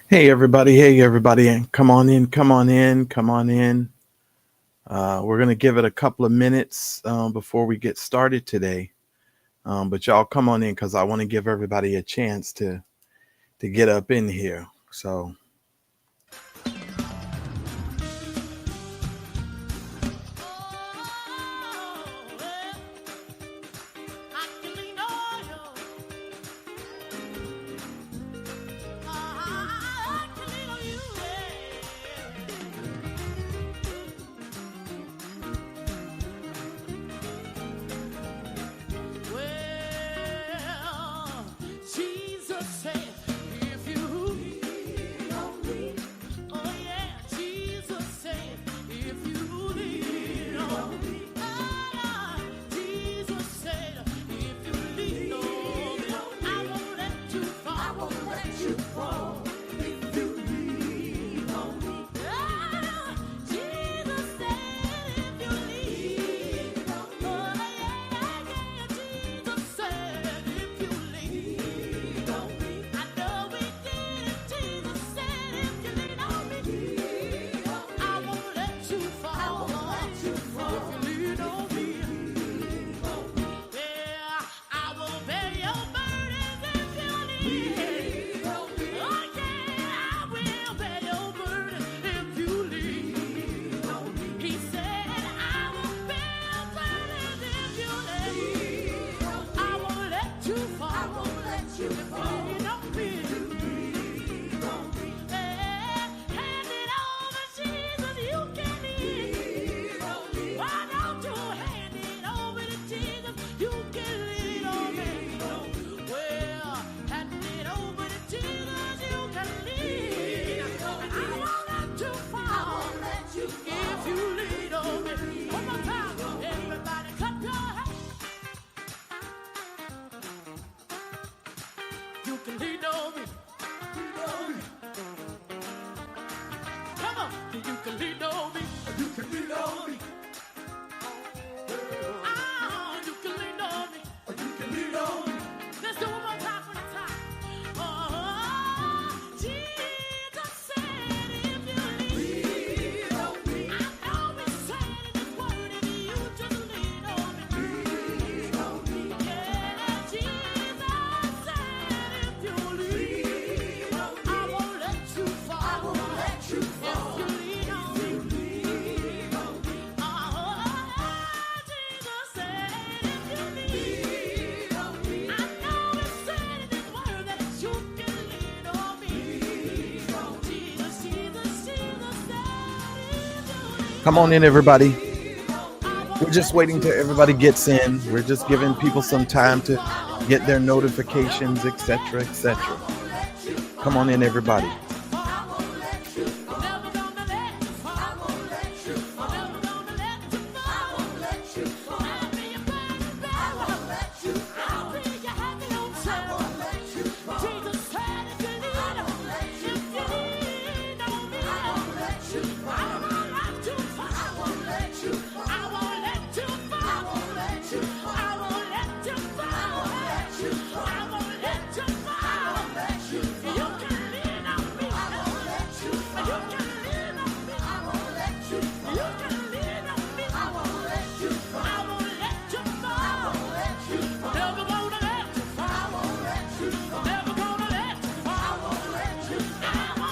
Hey everybody, come on in. We're going to give it a couple of minutes before we get started today. But y'all come on in because I want to give everybody a chance to get up in here. So come on in, everybody. We're just waiting till everybody gets in. We're just giving people some time to get their notifications, etc., etc. Come on in, everybody.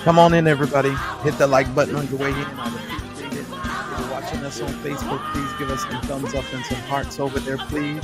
Come on in, everybody. Hit the like button on your way in. I'd appreciate it. If you're watching us on Facebook, please give us some thumbs up and some hearts over there, please.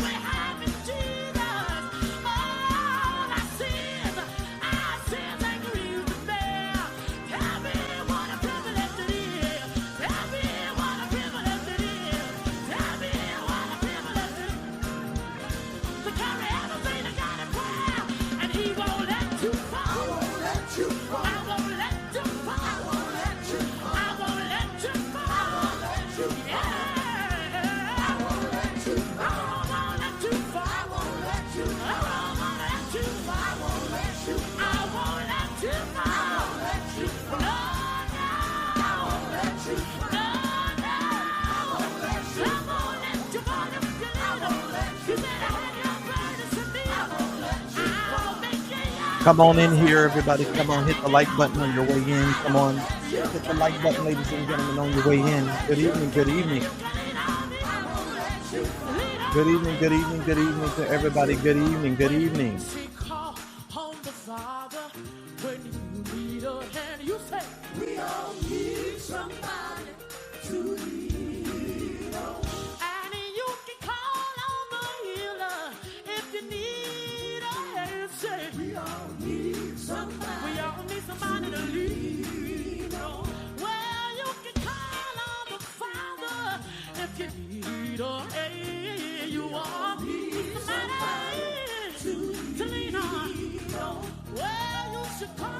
Come on in here, everybody. Come on, hit the like button on your way in. Come on, hit the like button, ladies and gentlemen, on your way in. Good evening, good evening. Good evening, good evening, good evening to everybody. Good evening, good evening. We all need somebody to lean on. And you can call on the healer if you need a handshake. We all need somebody. We all need somebody to lean on. Well, you can call on the Father if you need a hand. You all need somebody to lean on. Well, you should call.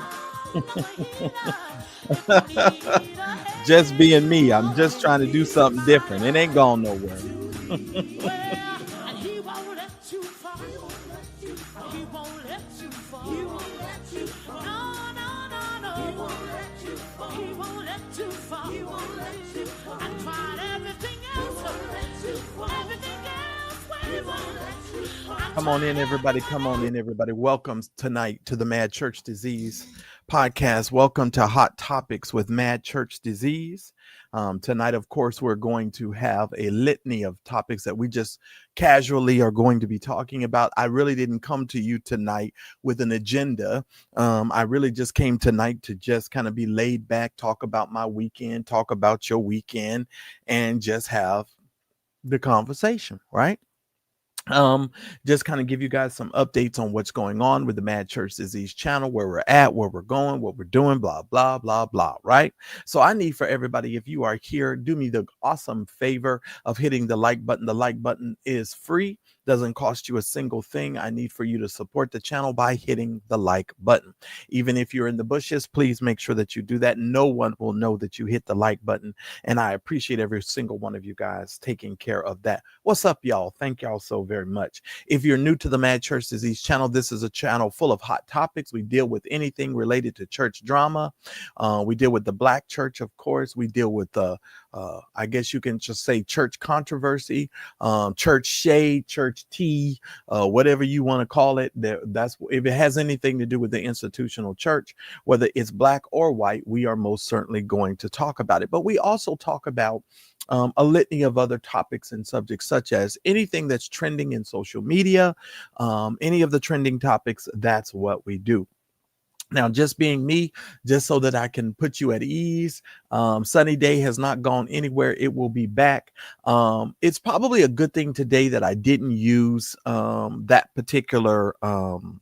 Just being me. I'm just trying to do something different. It ain't going nowhere. Come on in, everybody. Come on in, everybody. Welcome tonight to the Madchurchdisease podcast. Welcome to Hot Topics with Madchurchdisease. Tonight, of course, we're going to have a litany of topics that we just casually are going to be talking about. I really didn't come to you tonight with an agenda. I really just came tonight to just kind of be laid back, talk about my weekend, talk about your weekend, and just have the conversation, right? Just kind of give you guys some updates on what's going on with the Madchurchdisease channel, where we're at, where we're going, what we're doing, blah, blah, blah, blah, right? So I need for everybody, if you are here, do me the awesome favor of hitting the like button. The like button is free, doesn't cost you a single thing. I need for you to support the channel by hitting the like button. Even if you're in the bushes, please make sure that you do that. No one will know that you hit the like button, and I appreciate every single one of you guys taking care of that. What's up, y'all? Thank y'all so very much. If you're new to the Madchurchdisease channel, this is a channel full of hot topics. We deal with anything related to church drama. We deal with the Black church, of course. We deal with I guess you can just say church controversy, church shade, church tea, whatever you want to call it. That's if it has anything to do with the institutional church, whether it's black or white, we are most certainly going to talk about it. But we also talk about a litany of other topics and subjects, such as anything that's trending in social media, any of the trending topics. That's what we do. Now, just being me, just so that I can put you at ease, Sunny Day has not gone anywhere. It will be back. It's probably a good thing today that I didn't use that particular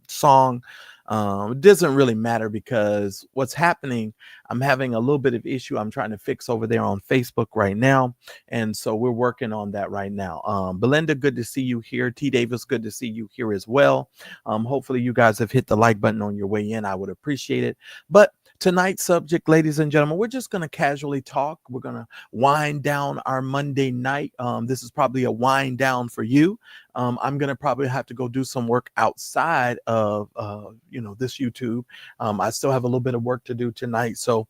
song. It doesn't really matter, because what's happening, I'm having a little bit of issue I'm trying to fix over there on Facebook right now. And so we're working on that right now. Belinda, good to see you here. T. Davis, good to see you here as well. Hopefully you guys have hit the like button on your way in. I would appreciate it. But tonight's subject, ladies and gentlemen, we're just going to casually talk. We're going to wind down our Monday night. This is probably a wind down for you. I'm going to probably have to go do some work outside of, this YouTube. I still have a little bit of work to do tonight. So,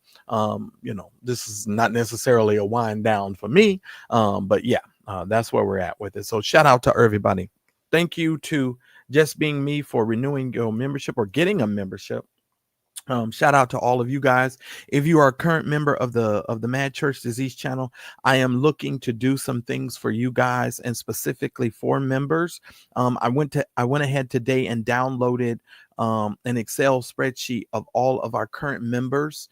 this is not necessarily a wind down for me. But yeah, that's where we're at with it. So shout out to everybody. Thank you to Just Being Me for renewing your membership or getting a membership. Shout out to all of you guys. If you are a current member of the Madchurchdisease channel, I am looking to do some things for you guys, and specifically for members. I went ahead today and downloaded an Excel spreadsheet of all of our current members.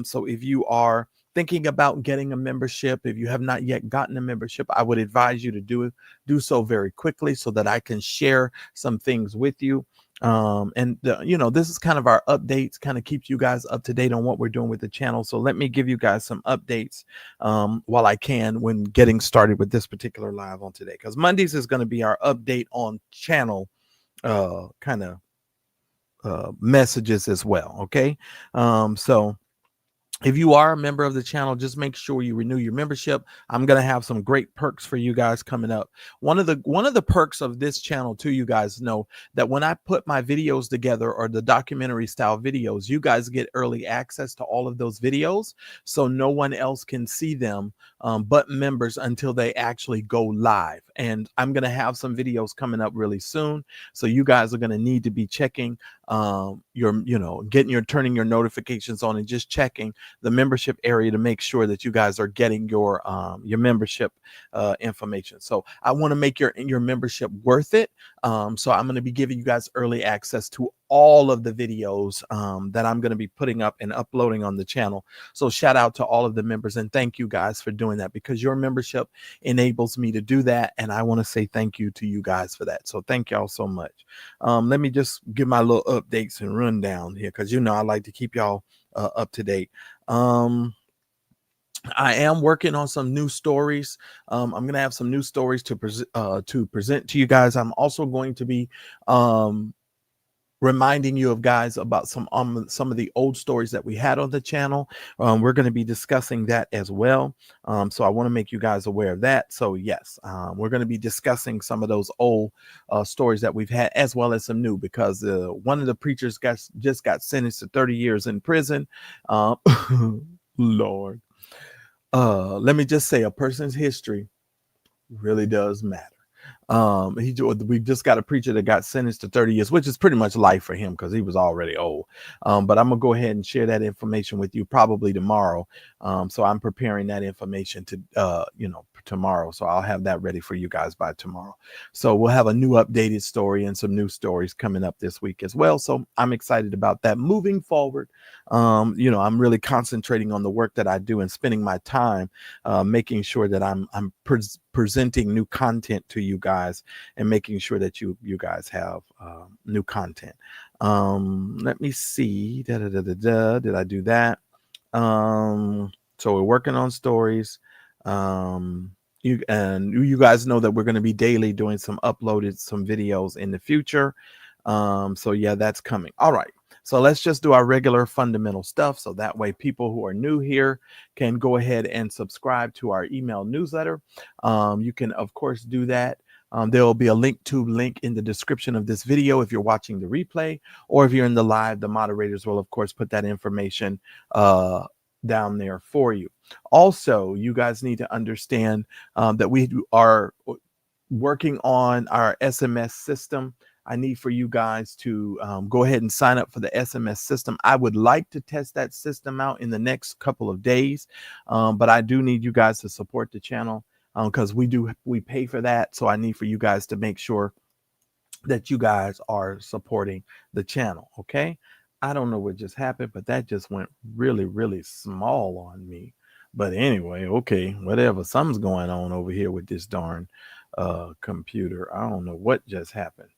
So if you are thinking about getting a membership, if you have not yet gotten a membership, I would advise you to do so very quickly, so that I can share some things with you. This is kind of our updates, kind of keeps you guys up to date on what we're doing with the channel. So let me give you guys some updates while I can, when getting started with this particular live on today, because Mondays is going to be our update on channel messages as well. Okay. So if you are a member of the channel, just make sure you renew your membership. I'm going to have some great perks for you guys coming up. One of the perks of this channel, too, you guys know that when I put my videos together, or the documentary style videos, you guys get early access to all of those videos. So no one else can see them but members until they actually go live. And I'm going to have some videos coming up really soon. So you guys are going to need to be checking turning your notifications on and just checking the membership area to make sure that you guys are getting your membership information. So I want to make your membership worth it. So I'm going to be giving you guys early access to all of the videos that I'm going to be putting up and uploading on the channel. So shout out to all of the members and thank you guys for doing that, because your membership enables me to do that. And I want to say thank you to you guys for that. So thank y'all so much. Let me just give my little updates and rundown here, because I like to keep y'all up to date. I am working on some new stories. I'm going to have some new stories to present to you guys. I'm also going to be reminding you of guys about some of the old stories that we had on the channel. We're going to be discussing that as well. So I want to make you guys aware of that. So yes, we're going to be discussing some of those old stories that we've had, as well as some new, because one of the preachers just got sentenced to 30 years in prison. Lord. Let me just say, a person's history really does matter. We just got a preacher that got sentenced to 30 years, which is pretty much life for him because he was already old. But I'm gonna go ahead and share that information with you probably tomorrow. So I'm preparing that information to tomorrow. So I'll have that ready for you guys by tomorrow. So we'll have a new updated story and some new stories coming up this week as well. So I'm excited about that. Moving forward, I'm really concentrating on the work that I do and spending my time making sure that I'm presenting new content to you guys and making sure that you guys have new content. Let me see. Did I do that? So we're working on stories. You guys know that we're going to be daily doing some videos in the future. So yeah, that's coming. All right. So let's just do our regular fundamental stuff. So that way people who are new here can go ahead and subscribe to our email newsletter. You can, of course, do that. There will be a linktube link in the description of this video if you're watching the replay, or if you're in the live, the moderators will, of course, put that information down there for you. Also, you guys need to understand that we are working on our SMS system. I need for you guys to go ahead and sign up for the SMS system. I would like to test that system out in the next couple of days, but I do need you guys to support the channel because we pay for that. So I need for you guys to make sure that you guys are supporting the channel. Okay. I don't know what just happened, but that just went really, really small on me. But anyway, okay, whatever. Something's going on over here with this darn computer. I don't know what just happened.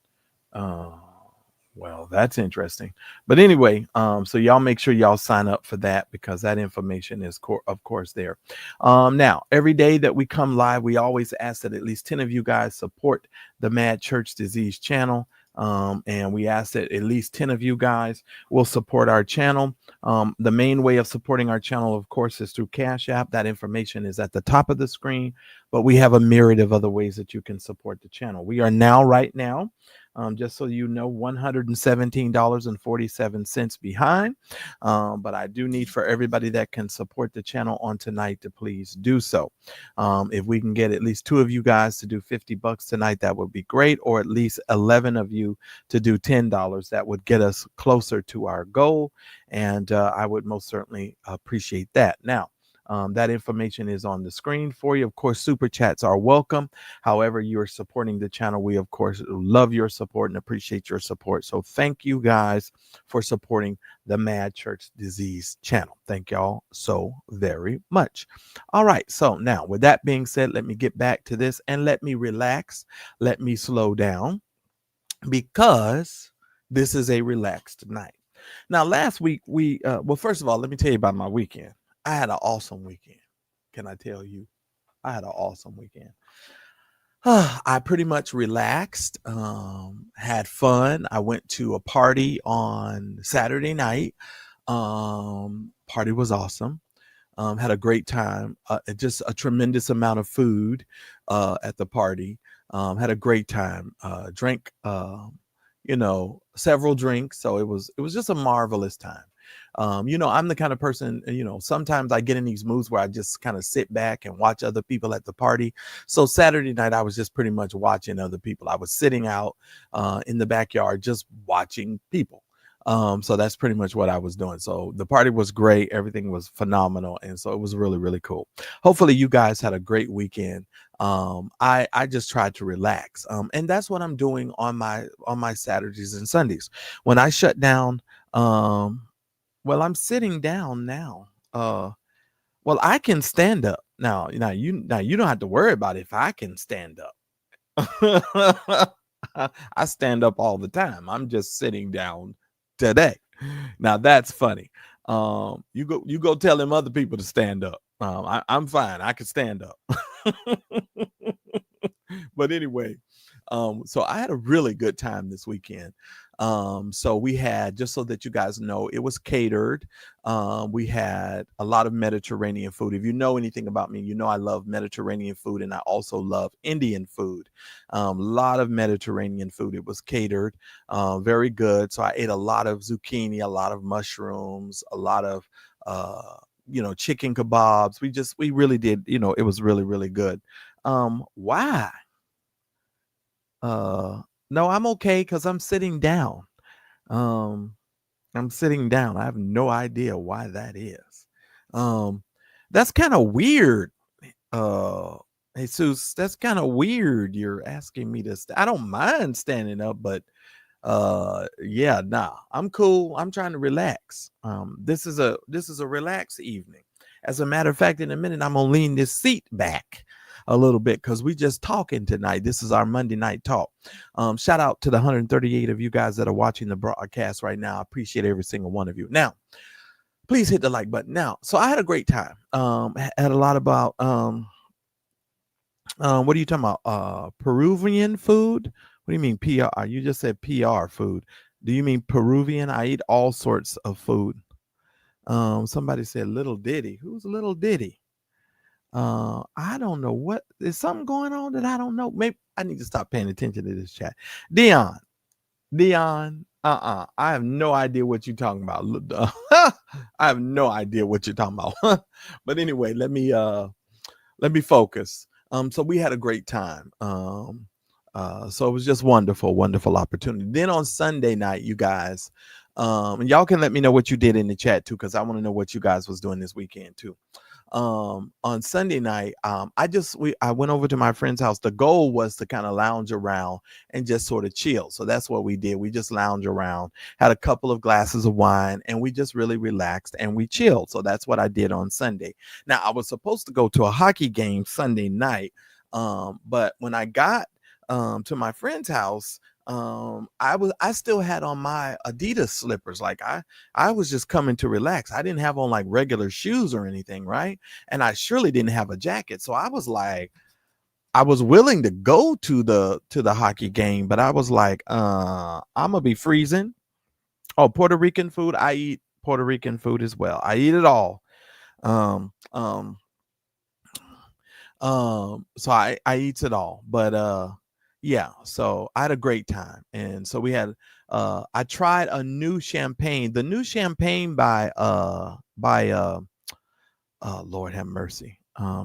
Well, that's interesting. But anyway, so y'all make sure y'all sign up for that, because that information is of course there. Now, every day that we come live, we always ask that at least 10 of you guys support the Madchurchdisease channel. And we ask that at least 10 of you guys will support our channel. The main way of supporting our channel, of course, is through Cash App. That information is at the top of the screen, but we have a myriad of other ways that you can support the channel. We are right now, just so you know, $117.47 behind. But I do need for everybody that can support the channel on tonight to please do so. If we can get at least 2 of you guys to do $50 tonight, that would be great. Or at least 11 of you to do $10. That would get us closer to our goal. And I would most certainly appreciate that. Now, that information is on the screen for you. Of course, super chats are welcome. However, you're supporting the channel, we of course love your support and appreciate your support. So thank you guys for supporting the Madchurchdisease channel. Thank y'all so very much. All right. So now, with that being said, let me get back to this and let me relax. Let me slow down, because this is a relaxed night. Now, last week well, first of all, let me tell you about my weekend. I had an awesome weekend. Can I tell you? I had an awesome weekend. I pretty much relaxed, had fun. I went to a party on Saturday night. Party was awesome. Had a great time. Just a tremendous amount of food at the party. Had a great time. Drank, several drinks. So it was just a marvelous time. I'm the kind of person, sometimes I get in these moods where I just kind of sit back and watch other people at the party. So Saturday night, I was just pretty much watching other people. I was sitting out in the backyard, just watching people. So that's pretty much what I was doing. So the party was great. Everything was phenomenal. And so it was really, really cool. Hopefully you guys had a great weekend. I just tried to relax. And that's what I'm doing on my Saturdays and Sundays. When I shut down, well, I'm sitting down now. Well, I can stand up now. You don't have to worry about if I can stand up. I stand up all the time. I'm just sitting down today. Now that's funny. You go tell them other people to stand up. I'm fine. I can stand up. But anyway, so I had a really good time this weekend. So we had, just so that you guys know, it was catered. We had a lot of Mediterranean food. If you know anything about me, you know I love Mediterranean food, and I also love Indian food. A lot of Mediterranean food. It was catered, very good. So I ate a lot of zucchini, a lot of mushrooms, a lot of chicken kebabs. We really did. It was really, really good. Why? No, I'm okay because I'm sitting down. Um, I'm sitting down. I have no idea why that is. That's kind of weird. Uh, Jesus, that's kind of weird. You're asking me to. I don't mind standing up, but yeah, nah, I'm cool. I'm trying to relax. This is a relaxed evening. As a matter of fact, in a minute, I'm gonna lean this seat back a little bit because we just talking tonight. This is our Monday night talk. Shout out to the 138 of you guys that are watching the broadcast right now. I appreciate every single one of you. Now, please hit the like button. Now, so I had a great time. Had a lot about what are you talking about? Peruvian food? What do you mean PR? You just said PR food. Do you mean Peruvian? I eat all sorts of food. Somebody said Little Diddy. Who's Little Diddy? I don't know what is something going on that I don't know. Maybe I need to stop paying attention to this chat. Dion, I have no idea what you're talking about. I have no idea what you're talking about. But anyway, let me focus. So we had a great time. So it was just wonderful opportunity. Then on Sunday night, you guys, and y'all can let me know what you did in the chat too, because I want to know what you guys was doing this weekend too. On Sunday night, I went over to my friend's house. The goal was to kind of lounge around and just sort of chill. So that's what we did. We just lounged around, had a couple of glasses of wine, and we just really relaxed and we chilled. So that's what I did on Sunday. Now I was supposed to go to a hockey game Sunday night, but when I got to my friend's house, I still had on my Adidas slippers. Like I was just coming to relax. I didn't have on like regular shoes or anything, right? And I surely didn't have a jacket. So I was like, I was willing to go to the hockey game, but I was like, I'm gonna be freezing. Oh, Puerto Rican food. I eat Puerto Rican food as well. I eat it all. Um, um, so I eat it all. But yeah, so I had a great time. And so we had I tried a new champagne. The new champagne by Lord have mercy.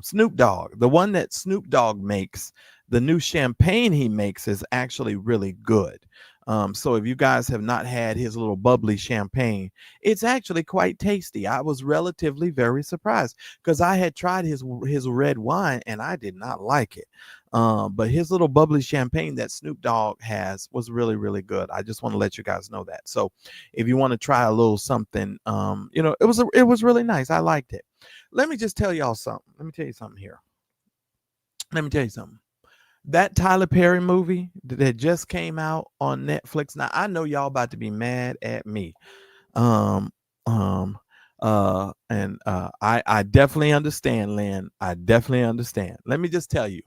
Snoop Dogg. The one that Snoop Dogg makes, the new champagne he makes is actually really good. So if you guys have not had his little bubbly champagne, it's actually quite tasty. I was relatively very surprised because I had tried his red wine and I did not like it. But his little bubbly champagne that Snoop Dogg has was really, really good. I just want to let you guys know that. So if you want to try a little something, it was really nice. I liked it. Let me just tell y'all something. Let me tell you something here. Let me tell you something. That Tyler Perry movie that just came out on Netflix. Now I know y'all about to be mad at me. Um, I definitely understand, Lynn. I definitely understand. Let me just tell you.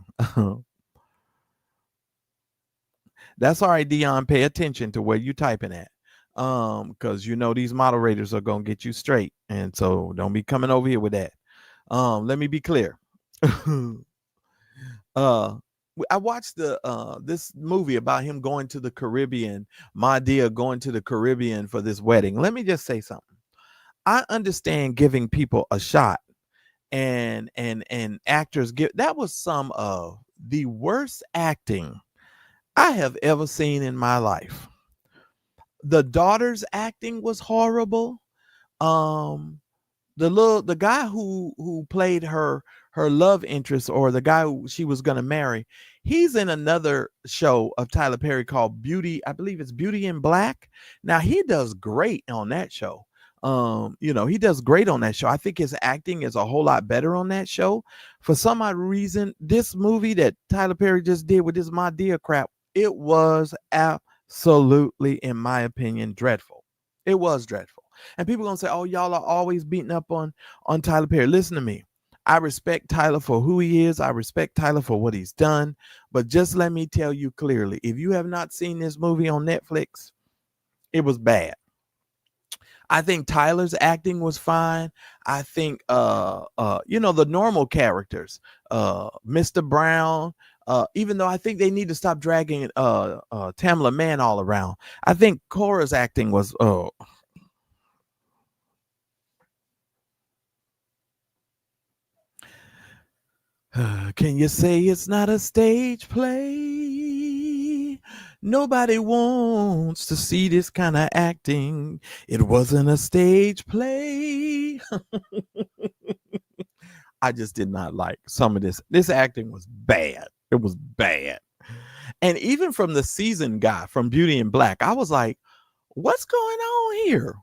That's all right, Dion. Pay attention to where you typing at. Because these moderators are gonna get you straight. And so don't be coming over here with that. Let me be clear. I watched this movie about him going to the Caribbean, Madea going to the Caribbean for this wedding. Let me just say something. I understand giving people a shot, and actors give. That was some of the worst acting I have ever seen in my life. The daughter's acting was horrible. Um, the guy who played her love interest, or the guy who she was gonna marry, he's in another show of Tyler Perry called Beauty. I believe it's Beauty in Black. Now he does great on that show. He does great on that show. I think his acting is a whole lot better on that show. For some odd reason, this movie that Tyler Perry just did with this My Dear crap, it was absolutely, in my opinion, dreadful. It was dreadful. And people gonna say, "Oh, y'all are always beating up on Tyler Perry." Listen to me. I respect Tyler for who he is. I respect Tyler for what he's done. But just let me tell you clearly, if you have not seen this movie on Netflix, it was bad. I think Tyler's acting was fine. I think the normal characters, Mr. Brown, even though I think they need to stop dragging Tamla Mann all around. I think Cora's acting was can you say it's not a stage play? Nobody wants to see this kind of acting. It wasn't a stage play. I just did not like some of this. This acting was bad. It was bad. And even from the seasoned guy from Beauty in Black, I was like, what's going on here?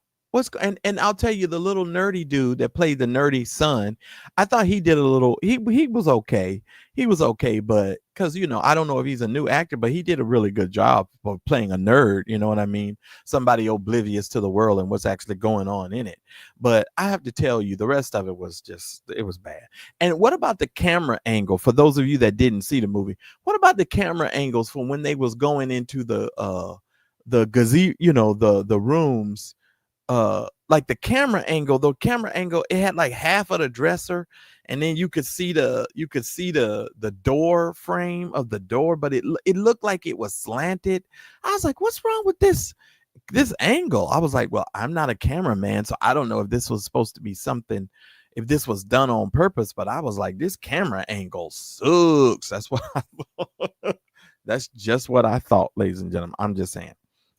And I'll tell you, the little nerdy dude that played the nerdy son, I thought he did a little. He was okay. He was okay, but because I don't know if he's a new actor, but he did a really good job of playing a nerd. You know what I mean? Somebody oblivious to the world and what's actually going on in it. But I have to tell you, the rest of it was bad. And what about the camera angle? For those of you that didn't see the movie, what about the camera angles from when they was going into the gazebo, the rooms, like the camera angle, it had like half of the dresser, and then you could see the door frame of the door, but it looked like it was slanted. I was like, what's wrong with this angle? I was like, well, I'm not a cameraman, so I don't know if this was supposed to be something, if this was done on purpose, but I was like, this camera angle sucks. That's just what I thought, ladies and gentlemen. I'm just saying.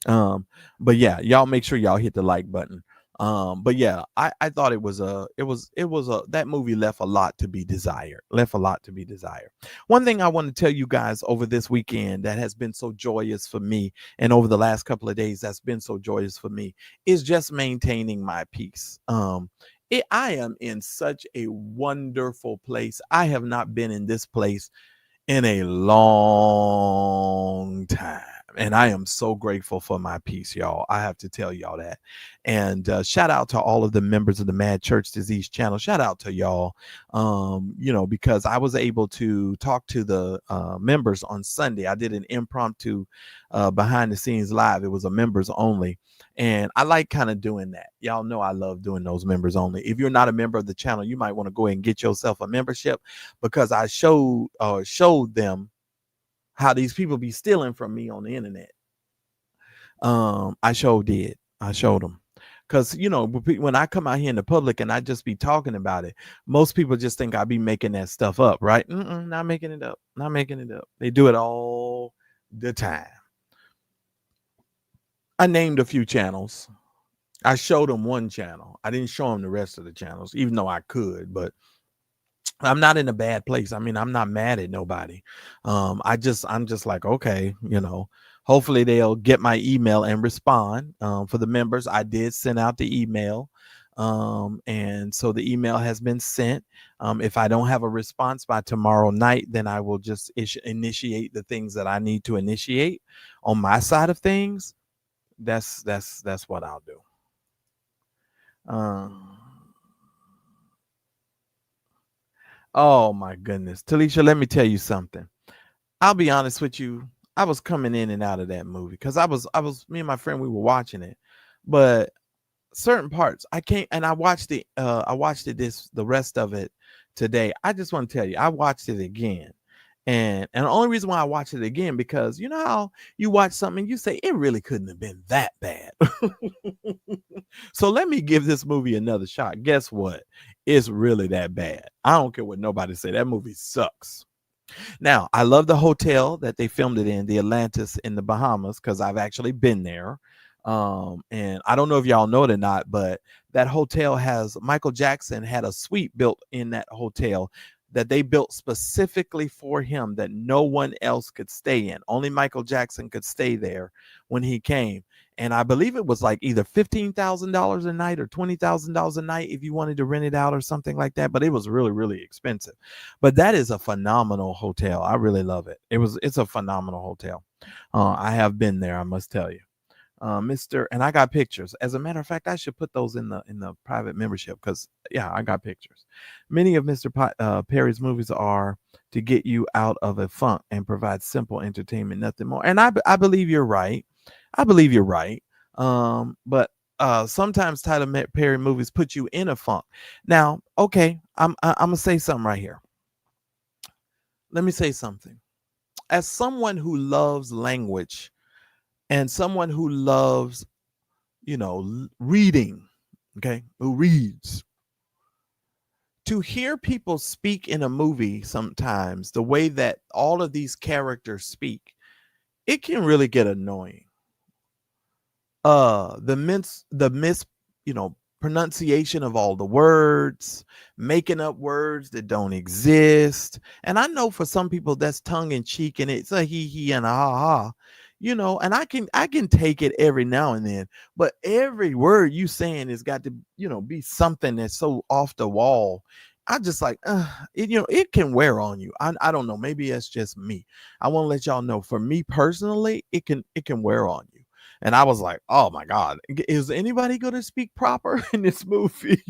But yeah, y'all make sure y'all hit the like button. But yeah, I thought it was that movie left a lot to be desired. One thing I want to tell you guys over this weekend that has been so joyous for me, and over the last couple of days that's been so joyous for me, is just maintaining my peace. I am in such a wonderful place. I have not been in this place in a long time. And I am so grateful for my peace, y'all. I have to tell y'all that. And shout out to all of the members of the Madchurchdisease channel. Shout out to y'all, because I was able to talk to the members on Sunday. I did an impromptu behind the scenes live. It was a members only. And I like kind of doing that. Y'all know I love doing those members only. If you're not a member of the channel, you might want to go ahead and get yourself a membership, because I showed them how these people be stealing from me on the internet. I showed them. Because, when I come out here in the public and I just be talking about it, most people just think I be making that stuff up, right? Not making it up. They do it all the time. I named a few channels. I showed them one channel. I didn't show them the rest of the channels, even though I could, but I'm not in a bad place. I mean, I'm not mad at nobody. I'm just like, okay, hopefully they'll get my email and respond. For the members, I did send out the email. And so the email has been sent. If I don't have a response by tomorrow night, then I will just initiate the things that I need to initiate on my side of things. That's what I'll do. Oh my goodness. Talisha, let me tell you something. I'll be honest with you. I was coming in and out of that movie because me and my friend, we were watching it, but certain parts I can't, and I watched it the rest of it today. I just want to tell you, I watched it again, And the only reason why I watch it again, because you know how you watch something and you say it really couldn't have been that bad. So let me give this movie another shot. Guess what? It's really that bad. I don't care what nobody say. That movie sucks. Now, I love the hotel that they filmed it in, the Atlantis in the Bahamas, because I've actually been there. And I don't know if y'all know it or not, but that hotel has Michael Jackson had a suite built in that hotel that they built specifically for him that no one else could stay in. Only Michael Jackson could stay there when he came. And I believe it was like either $15,000 a night or $20,000 a night if you wanted to rent it out or something like that. But it was really, really expensive. But that is a phenomenal hotel. I really love it. It's a phenomenal hotel. I have been there, I must tell you. And I got pictures. As a matter of fact, I should put those in the private membership because yeah, I got pictures. Many of Mr. Perry's movies are to get you out of a funk and provide simple entertainment, nothing more. And I believe you're right. I believe you're right. But sometimes Tyler Perry movies put you in a funk. Now, okay, I'm gonna say something right here. Let me say something. As someone who loves language and someone who loves, reading, okay, who reads, to hear people speak in a movie sometimes, the way that all of these characters speak, it can really get annoying. Pronunciation of all the words, making up words that don't exist. And I know for some people that's tongue in cheek and it's a he and a ha ha, and I can take it every now and then, but every word you saying has got to, be something that's so off the wall. I just like, it can wear on you. I don't know. Maybe that's just me. I want to let y'all know, for me personally, it can wear on you. And I was like, oh my God, is anybody going to speak proper in this movie?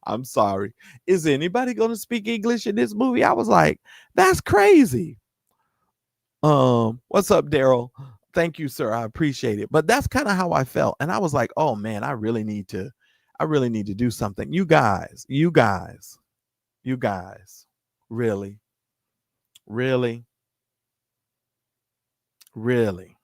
I'm sorry. Is anybody going to speak English in this movie? I was like, that's crazy. What's up, Daryl? Thank you, sir. I appreciate it. But that's kind of how I felt. And I was like, oh man, I really need to do something. You guys, really, really, really.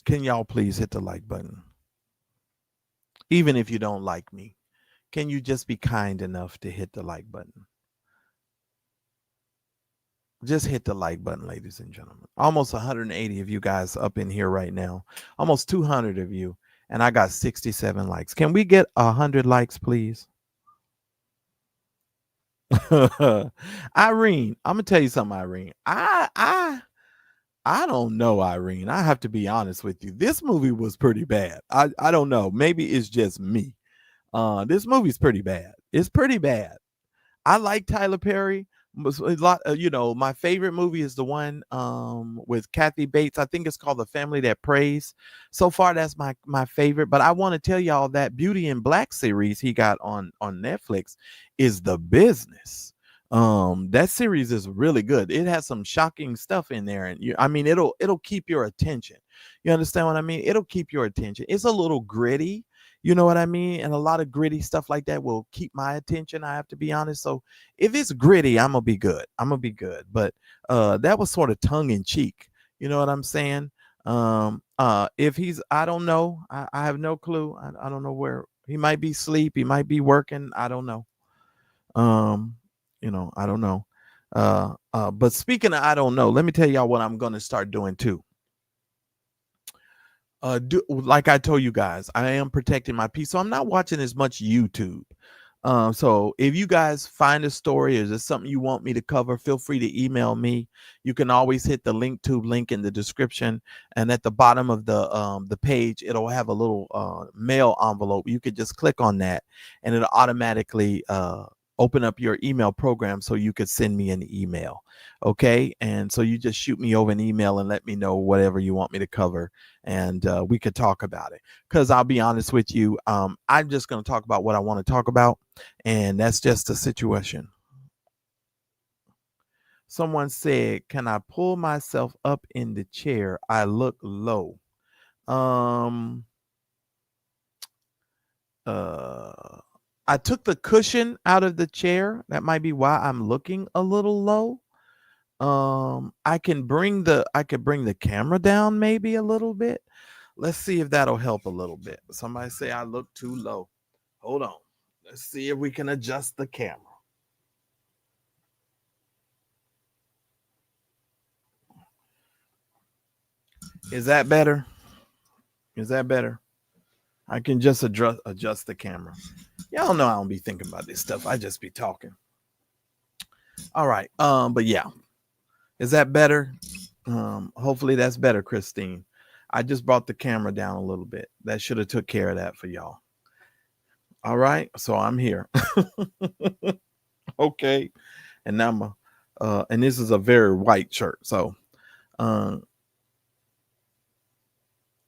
Can y'all please hit the like button? Even if you don't like me, can you just be kind enough to hit the like button? Just hit the like button, ladies and gentlemen. Almost 180 of you guys up in here right now. Almost 200 of you. And I got 67 likes. Can we get 100 likes, please? Irene, I'm gonna tell you something, Irene. I don't know, Irene. I have to be honest with you. This movie was pretty bad. I don't know. Maybe it's just me. This movie's pretty bad. It's pretty bad. I like Tyler Perry. A lot, my favorite movie is the one with Kathy Bates. I think it's called The Family That Prays. So far, that's my favorite. But I want to tell y'all that Beauty in Black series he got on Netflix is the business. That series is really good. It has some shocking stuff in there, and it'll keep your attention. You understand what I mean? It'll keep your attention. It's a little gritty. You know what I mean? And a lot of gritty stuff like that will keep my attention. I have to be honest. So if it's gritty, I'm gonna be good. But that was sort of tongue in cheek. You know what I'm saying? If he's, I don't know. I have no clue. I don't know where he might be asleep. He might be working. I don't know. I don't know. But speaking of I don't know, let me tell y'all what I'm gonna start doing too. Like I told you guys, I am protecting my peace, so I'm not watching as much YouTube. So if you guys find a story or there's something you want me to cover, feel free to email me. You can always hit the linktube link in the description, and at the bottom of the page, it'll have a little mail envelope. You could just click on that, and it'll automatically open up your email program so you could send me an email. Okay. And so you just shoot me over an email and let me know whatever you want me to cover. And we could talk about it. Because I'll be honest with you, I'm just going to talk about what I want to talk about. And that's just the situation. Someone said, "Can I pull myself up in the chair? I look low." Um, I took the cushion out of the chair. That might be why I'm looking a little low. I could bring the camera down maybe a little bit. Let's see if that'll help a little bit. Somebody say I look too low. Hold on. Let's see if we can adjust the camera. Is that better? Is that better? I can just adjust the camera. Y'all know I don't be thinking about this stuff. I just be talking. All right. But yeah. Is that better? Hopefully that's better, Christine. I just brought the camera down a little bit. That should have took care of that for y'all. All right. So I'm here. Okay. And now and this is a very white shirt. So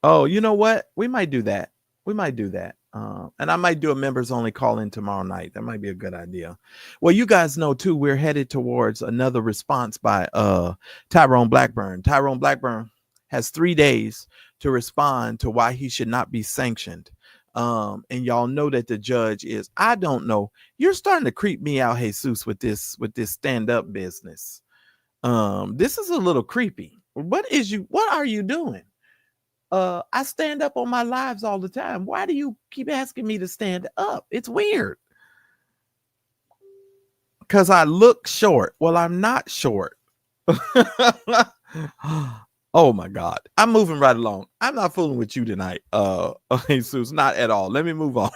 oh, you know what? We might do that. We might do that. And I might do a members only call in tomorrow night. That might be a good idea. Well, you guys know too, we're headed towards another response by Tyrone Blackburn. Tyrone Blackburn has 3 days to respond to why he should not be sanctioned. And y'all know that the judge is, I don't know. You're starting to creep me out, Jesus, with this stand-up business. This is a little creepy. What are you doing? I stand up on my lives all the time. Why do you keep asking me to stand up? It's weird. Because I look short. Well, I'm not short. Oh my God. I'm moving right along. I'm not fooling with you tonight. Jesus, not at all. Let me move on.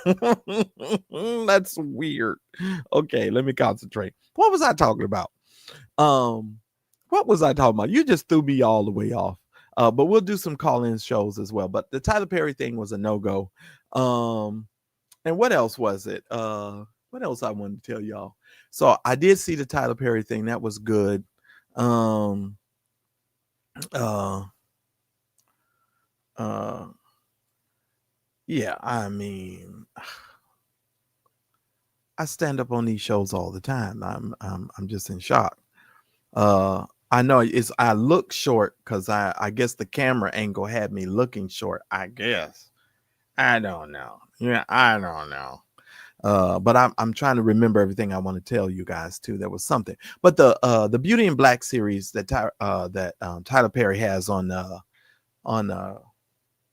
That's weird. Okay, let me concentrate. What was I talking about? What was I talking about? You just threw me all the way off. But we'll do some call-in shows as well. But the Tyler Perry thing was a no-go. And what else was it? What else I wanted to tell y'all? So I did see the Tyler Perry thing. That was good. Yeah, I mean, I stand up on these shows all the time. I'm just in shock. I know I look short because I guess the camera angle had me looking short. I guess. I don't know. Yeah, I don't know. But I'm trying to remember everything I want to tell you guys too. There was something. But the Beauty in Black series that Tyler Perry has on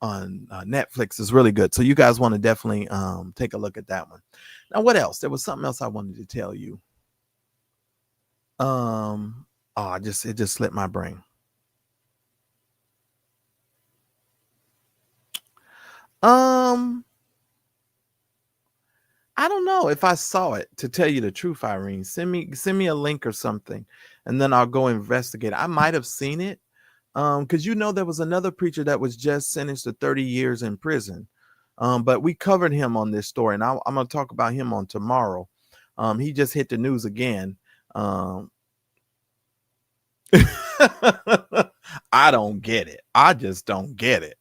Netflix is really good. So you guys want to definitely take a look at that one. Now, what else? There was something else I wanted to tell you. It just slipped my brain. I don't know if I saw it, to tell you the truth, Irene. Send me a link or something, and then I'll go investigate. I might have seen it. Because there was another preacher that was just sentenced to 30 years in prison. But we covered him on this story, and I'm gonna talk about him on tomorrow. He just hit the news again. I don't get it. I just don't get it.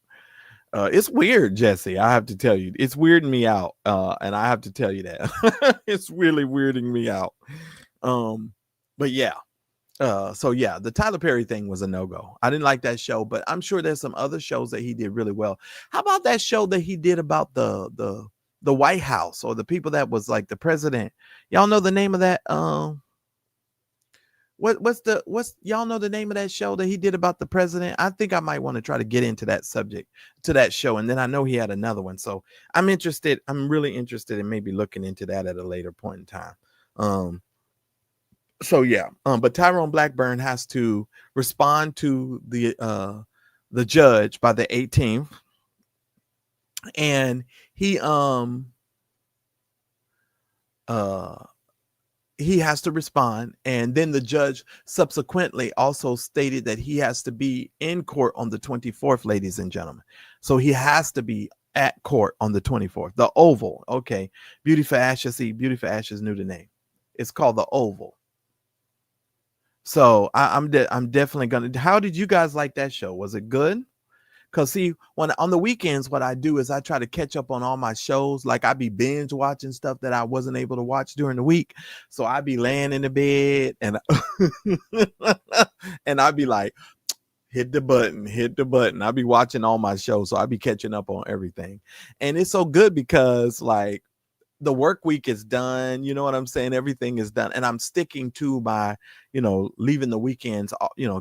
It's weird, Jesse. I have to tell you, it's weirding me out. And I have to tell you that it's really weirding me out. But yeah. So yeah, the Tyler Perry thing was a no-go. I didn't like that show, but I'm sure there's some other shows that he did really well. How about that show that he did about the White House, or the people that was like the president? Y'all know the name of that? What's y'all know the name of that show that he did about the president? I think I might want to try to get into that subject, to that show. And then I know he had another one. So I'm interested. I'm really interested in maybe looking into that at a later point in time. So yeah. But Tyrone Blackburn has to respond to the judge by the 18th. And he has to respond, and then the judge subsequently also stated that he has to be in court on the 24th, ladies and gentlemen. So he has to be at court on the 24th. The Oval, okay. Beauty for Ashes. See, Beauty for Ashes knew the name. It's called the Oval. So I'm definitely gonna. How did you guys like that show? Was it good? Cause see, when on the weekends, what I do is I try to catch up on all my shows. Like I be binge watching stuff that I wasn't able to watch during the week. So I be laying in the bed and and I be like, hit the button, hit the button. I be watching all my shows. So I be catching up on everything. And it's so good because like the work week is done. You know what I'm saying? Everything is done. And I'm sticking to my, leaving the weekends,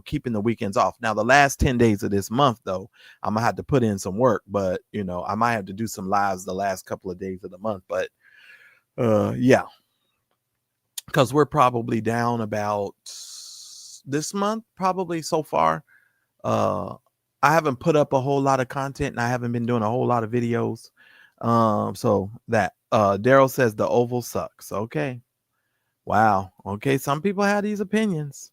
keeping the weekends off. Now, the last 10 days of this month, though, I'm gonna have to put in some work, but I might have to do some lives the last couple of days of the month. But yeah, because we're probably down about this month, probably so far. I haven't put up a whole lot of content and I haven't been doing a whole lot of videos. So that Daryl says the oval sucks. Okay. Wow. Okay. Some people have these opinions.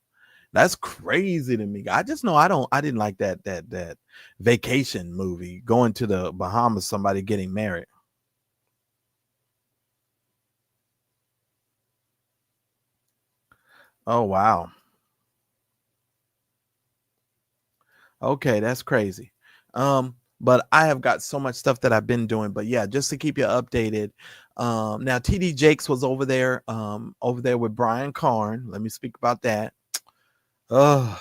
That's crazy to me. I just know I didn't like that vacation movie, going to the Bahamas, somebody getting married. Oh wow. Okay, that's crazy. But I have got so much stuff that I've been doing. But yeah, just to keep you updated. Now TD Jakes was over there with Brian Karn. Let me speak about that. I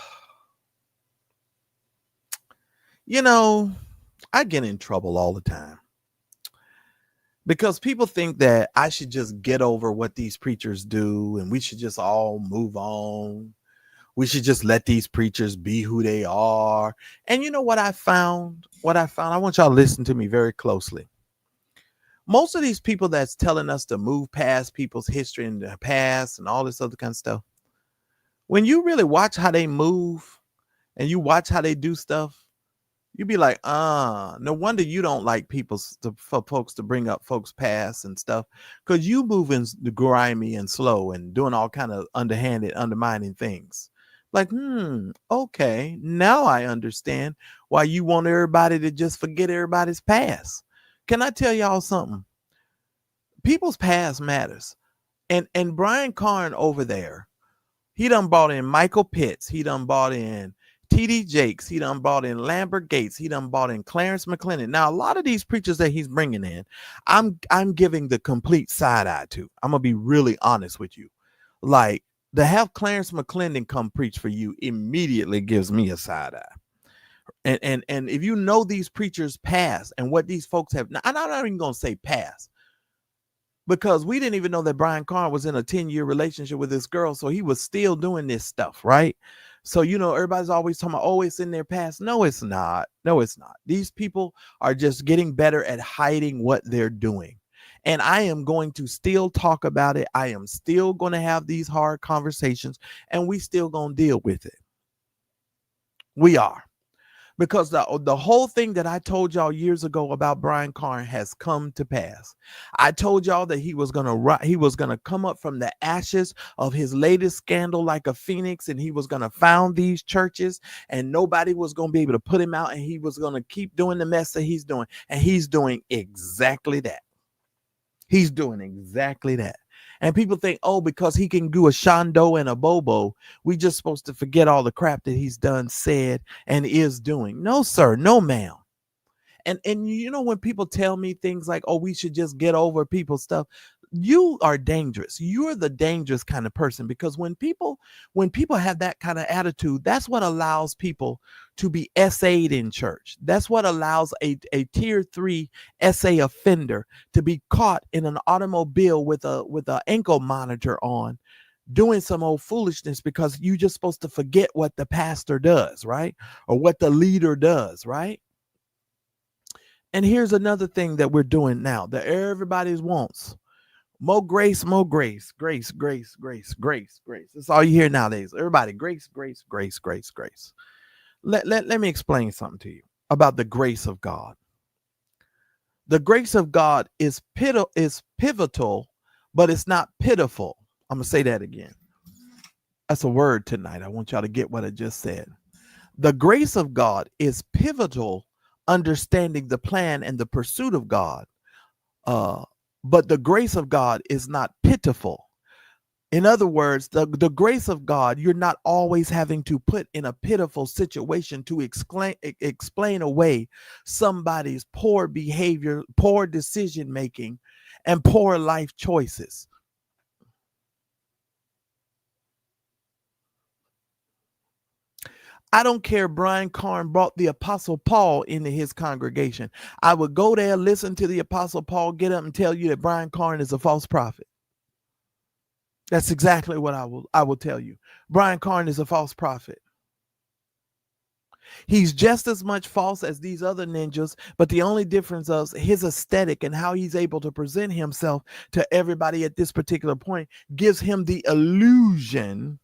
get in trouble all the time because people think that I should just get over what these preachers do and we should just all move on. We should just let these preachers be who they are. And you know what I found? I want y'all to listen to me very closely. Most of these people that's telling us to move past people's history and their past and all this other kind of stuff, when you really watch how they move and you watch how they do stuff, you be like, no wonder you don't like for folks to bring up folks' past and stuff, because you moving the grimy and slow and doing all kind of underhanded, undermining things. Like, okay, now I understand why you want everybody to just forget everybody's past. Can I tell y'all something? People's past matters. And Brian Karn over there, he done bought in Michael Pitts. He done bought in TD Jakes. He done bought in Lambert Gates. He done bought in Clarence McMillian. Now, a lot of these preachers that he's bringing in, I'm giving the complete side eye to. I'm going to be really honest with you. Like, to have Clarence McMillian come preach for you immediately gives me a side eye. And if you know these preachers past and what these folks have, now, I'm not even going to say past, because we didn't even know that Brian Karn was in a 10-year relationship with this girl. So he was still doing this stuff, right? So, everybody's always talking about, oh, it's in their past. No, it's not. No, it's not. These people are just getting better at hiding what they're doing. And I am going to still talk about it. I am still going to have these hard conversations, and we still going to deal with it. We are. Because the whole thing that I told y'all years ago about Brian Karn has come to pass. I told y'all that he was gonna come up from the ashes of his latest scandal like a phoenix, and he was gonna found these churches, and nobody was gonna be able to put him out, and he was gonna keep doing the mess that he's doing, and he's doing exactly that. He's doing exactly that. And people think, oh, because he can do a shondo and a bobo, we just supposed to forget all the crap that he's done, said, and is doing. No, sir. No, ma'am. And when people tell me things like, oh, we should just get over people's stuff, you are dangerous. You're the dangerous kind of person, because when people have that kind of attitude, that's what allows people to be SA'd in church. That's what allows a tier 3 SA offender to be caught in an automobile with a ankle monitor on, doing some old foolishness, because you just supposed to forget what the pastor does, right? Or what the leader does, right? And here's another thing that we're doing now that everybody wants. More grace, more grace, grace, grace, grace, grace, grace. That's all you hear nowadays. Everybody, grace, grace, grace, grace, grace. Let me explain something to you about the grace of God. The grace of God is pivotal, but it's not pitiful. I'm going to say that again. That's a word tonight. I want y'all to get what I just said. The grace of God is pivotal, understanding the plan and the pursuit of God. But the grace of God is not pitiful. In other words, the grace of God, you're not always having to put in a pitiful situation to explain away somebody's poor behavior, poor decision making, and poor life choices. I don't care. Brian Carn brought the Apostle Paul into his congregation. I would go there, listen to the Apostle Paul get up and tell you that Brian Carn is a false prophet. That's exactly what I will tell you. Brian Carn is a false prophet. He's just as much false as these other ninjas, but the only difference is his aesthetic and how he's able to present himself to everybody at this particular point gives him the illusion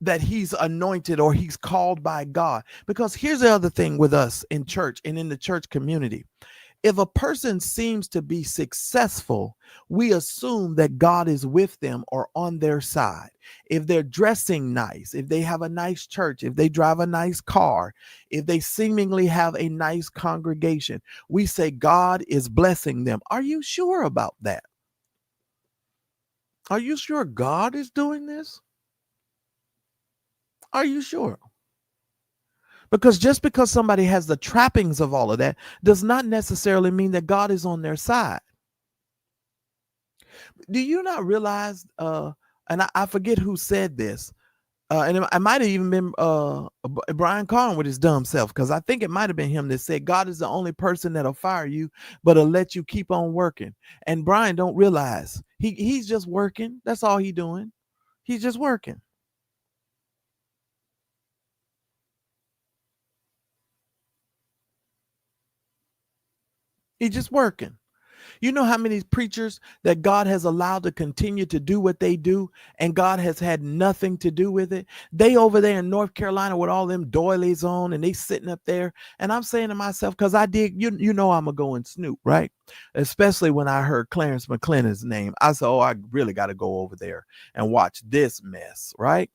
that he's anointed or he's called by God. Because here's the other thing with us in church and in the church community. If a person seems to be successful, we assume that God is with them or on their side. If they're dressing nice, if they have a nice church, if they drive a nice car, if they seemingly have a nice congregation, we say God is blessing them. Are you sure about that? Are you sure God is doing this? Are you sure? Because just because somebody has the trappings of all of that does not necessarily mean that God is on their side. Do you not realize, and I forget who said this, and it might have even been Brian Carn with his dumb self, because I think it might have been him that said, God is the only person that'll fire you, but will let you keep on working. And Brian don't realize he's just working. That's all he's doing. He's just working. He's just working. You know how many preachers that God has allowed to continue to do what they do, and God has had nothing to do with it? They over there in North Carolina with all them doilies on, and they sitting up there. And I'm saying to myself, because I did, you know, I'm gonna go and snoop, right? Especially when I heard Clarence McClennan's name, I said, oh, I really got to go over there and watch this mess, right?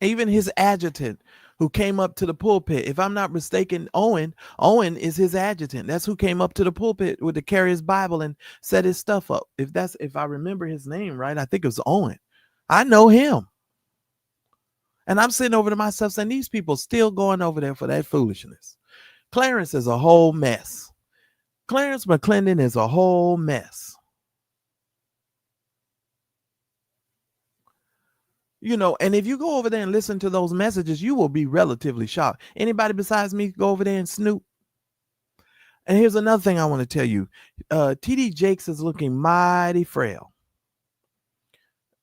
Even his adjutant who came up to the pulpit, if I'm not mistaken, Owen is his adjutant. That's who came up to the pulpit to carry his Bible and set his stuff up. If I remember his name right, I think it was Owen. I know him. And I'm sitting over to myself saying, these people still going over there for that foolishness. Clarence is a whole mess. Clarence McClendon is a whole mess. You know, and if you go over there and listen to those messages, you will be relatively shocked. Anybody besides me go over there and snoop? And here's another thing I want to tell you. TD Jakes is looking mighty frail.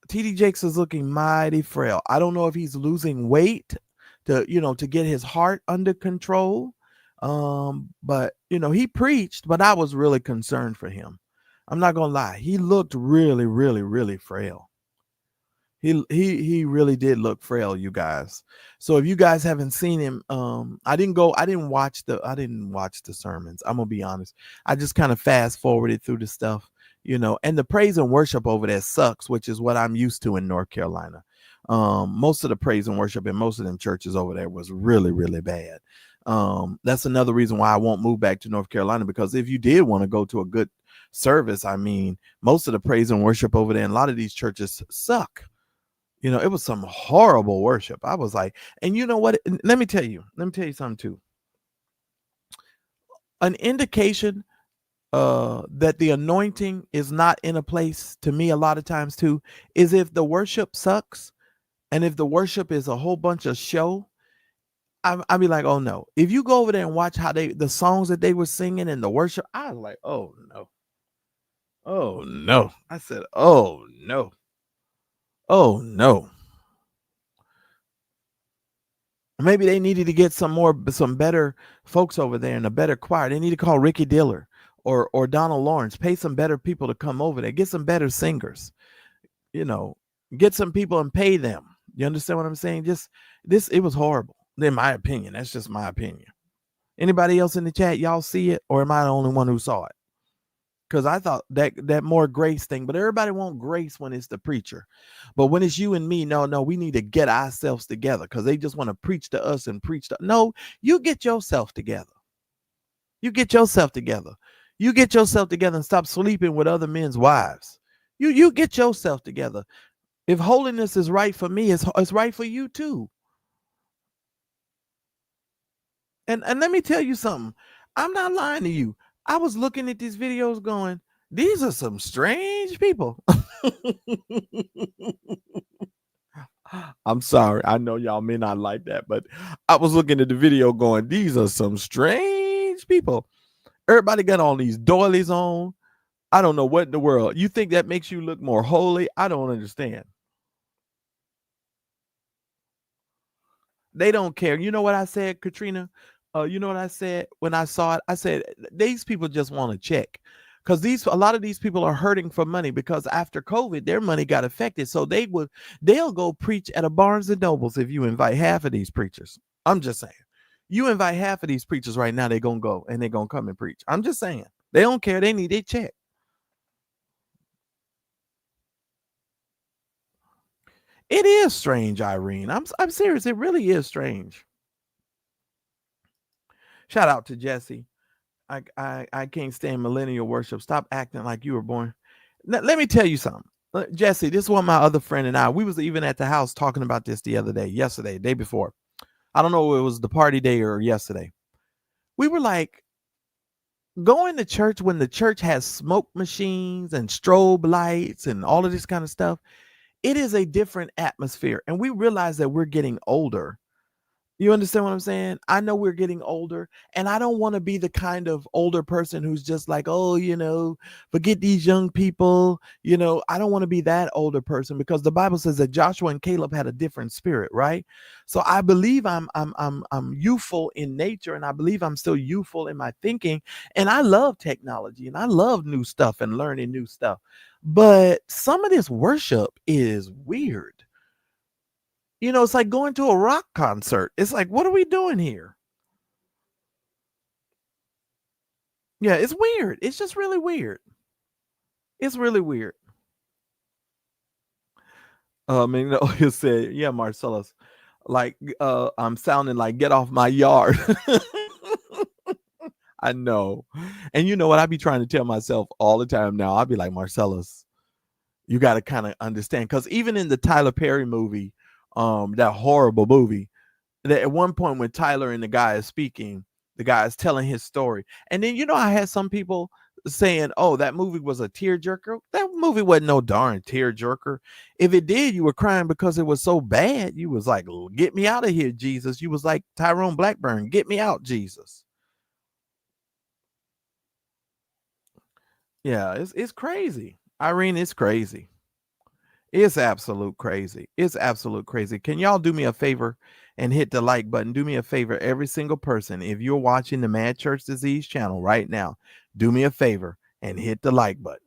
TD Jakes is looking mighty frail. I don't know if he's losing weight to get his heart under control. But he preached, but I was really concerned for him. I'm not gonna lie. He looked really, really, really frail. He really did look frail, you guys. So if you guys haven't seen him, I didn't watch the sermons. I'm gonna be honest. I just kind of fast forwarded through the stuff, and the praise and worship over there sucks, which is what I'm used to in North Carolina. Most of the praise and worship in most of them churches over there was really, really bad. That's another reason why I won't move back to North Carolina, because if you did want to go to a good service, I mean, most of the praise and worship over there in a lot of these churches suck. It was some horrible worship. I was like, and you know what? Let me tell you something too. An indication that the anointing is not in a place, to me, a lot of times too, is if the worship sucks, and if the worship is a whole bunch of show. I'd be like, oh no. If you go over there and watch how the songs that they were singing and the worship, I was like, oh no. Oh no. I said, oh no. Oh no. Maybe they needed to get some better folks over there and a better choir. They need to call Ricky Diller or Donald Lawrence. Pay some better people to come over there. Get some better singers. Get some people and pay them. You understand what I'm saying? It was horrible. In my opinion. That's just my opinion. Anybody else in the chat, y'all see it? Or am I the only one who saw it? Because I thought that more grace thing, but everybody want grace when it's the preacher. But when it's you and me, no, we need to get ourselves together, because they just want to preach to us and preach to. No, you get yourself together. You get yourself together. You get yourself together and stop sleeping with other men's wives. You get yourself together. If holiness is right for me, it's right for you too. And let me tell you something. I'm not lying to you. I was looking at these videos going, these are some strange people. I'm sorry. I know y'all may not like that, but I was looking at the video going, these are some strange people. Everybody got all these doilies on. I don't know what in the world. You think that makes you look more holy? I don't understand. They don't care. You know what I said, Katrina? You know what I said when I saw it? I said these people just want to check, because a lot of these people are hurting for money, because after COVID, their money got affected. So they'll go preach at a Barnes and Nobles if you invite half of these preachers. I'm just saying, you invite half of these preachers right now, they're gonna go and they're gonna come and preach. I'm just saying, they don't care. They need their check. It is strange, Irene. I'm serious. It really is strange. Shout out to Jesse. I can't stand millennial worship. Stop acting like you were born. Let me tell you something. Jesse, this is what my other friend and I, we was even at the house talking about this yesterday, day before. I don't know if it was the party day or yesterday. We were like, going to church when the church has smoke machines and strobe lights and all of this kind of stuff. It is a different atmosphere. And we realize that we're getting older. You understand what I'm saying? I know we're getting older, and I don't want to be the kind of older person who's just like, oh, forget these young people. I don't want to be that older person, because the Bible says that Joshua and Caleb had a different spirit, right? So I believe I'm youthful in nature, and I believe I'm still youthful in my thinking, and I love technology, and I love new stuff and learning new stuff. But some of this worship is weird. It's like going to a rock concert. It's like, what are we doing here? Yeah, it's weird. It's just really weird. It's really weird. He'll say, yeah, Marcellus, like, I'm sounding like get off my yard. I know. And you know what? I be trying to tell myself all the time now. I'll be like, Marcellus, you got to kind of understand. Because even in the Tyler Perry movie, that horrible movie, that at one point when Tyler and the guy is speaking, the guy is telling his story. And then, I had some people saying, oh, that movie was a tearjerker. That movie wasn't no darn tearjerker. If it did, you were crying because it was so bad. You was like, get me out of here, Jesus. You was like Tyrone Blackburn, get me out, Jesus. Yeah, it's crazy. Irene, it's crazy. It's absolute crazy. It's absolute crazy. Can y'all do me a favor and hit the like button? Do me a favor, every single person. If you're watching the Mad Church Disease channel right now, do me a favor and hit the like button.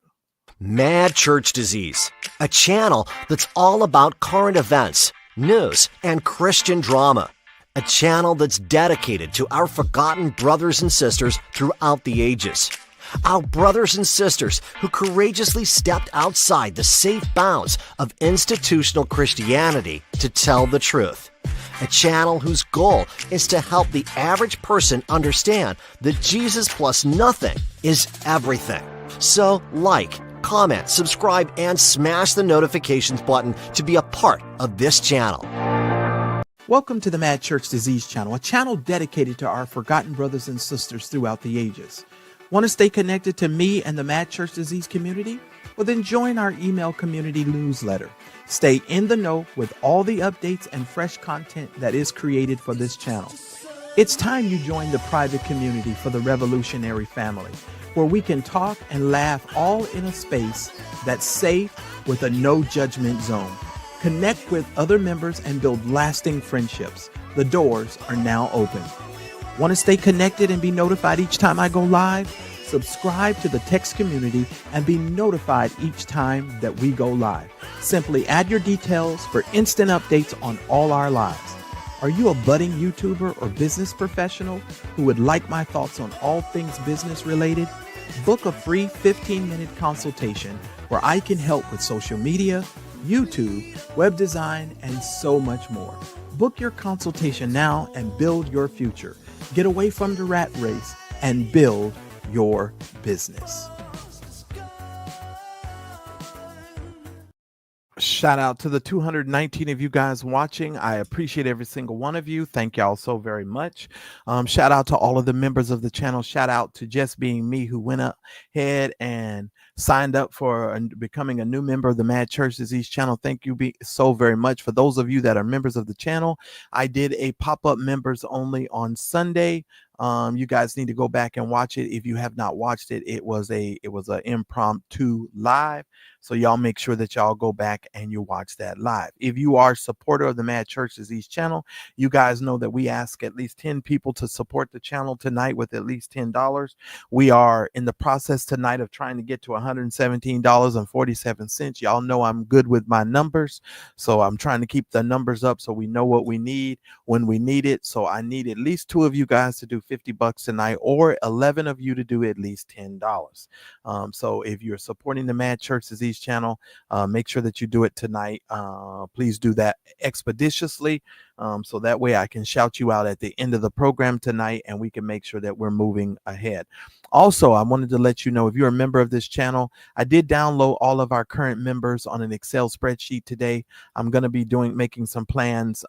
Mad Church Disease, a channel that's all about current events, news, and Christian drama. A channel that's dedicated to our forgotten brothers and sisters throughout the ages. Our brothers and sisters who courageously stepped outside the safe bounds of institutional Christianity to tell the truth. A channel whose goal is to help the average person understand that Jesus plus nothing is everything. So like, comment, subscribe, and smash the notifications button to be a part of this channel. Welcome to the Mad Church Disease channel, a channel dedicated to our forgotten brothers and sisters throughout the ages. Want to stay connected to me and the Mad Church Disease community? Well, then join our email community newsletter. Stay in the know with all the updates and fresh content that is created for this channel. It's time you join the private community for the revolutionary family, where we can talk and laugh all in a space that's safe with a no judgment zone. Connect with other members and build lasting friendships. The doors are now open. Want to stay connected and be notified each time I go live? Subscribe to the text community and be notified each time that we go live. Simply add your details for instant updates on all our lives. Are you a budding YouTuber or business professional who would like my thoughts on all things business related? Book a free 15-minute consultation where I can help with social media, YouTube, web design, and so much more. Book your consultation now and build your future. Get away from the rat race and build your business. Shout out to the 219 of you guys watching. I appreciate every single one of you. Thank y'all so very much. Shout out to all of the members of the channel. Shout out to Just Being Me, who went ahead and signed up for becoming a new member of the Madchurchdisease channel. Thank you so very much. For those of you that are members of the channel, I did a pop-up members only on Sunday. You guys need to go back and watch it. If you have not watched it, it was an impromptu live. So y'all make sure that y'all go back and you watch that live. If you are a supporter of the Madchurchdisease channel, you guys know that we ask at least 10 people to support the channel tonight with at least $10. We are in the process tonight of trying to get to $117.47. Y'all know I'm good with my numbers, so I'm trying to keep the numbers up so we know what we need when we need it. So I need at least 2 of you guys to do $50 tonight, or 11 of you to do at least $10. So if you're supporting the Madchurchdisease channel, make sure that you do it tonight. Please do that expeditiously, so that way I can shout you out at the end of the program tonight and we can make sure that we're moving ahead. Also, I wanted to let you know, if you're a member of this channel, I did download all of our current members on an Excel spreadsheet today. I'm going to be making some plans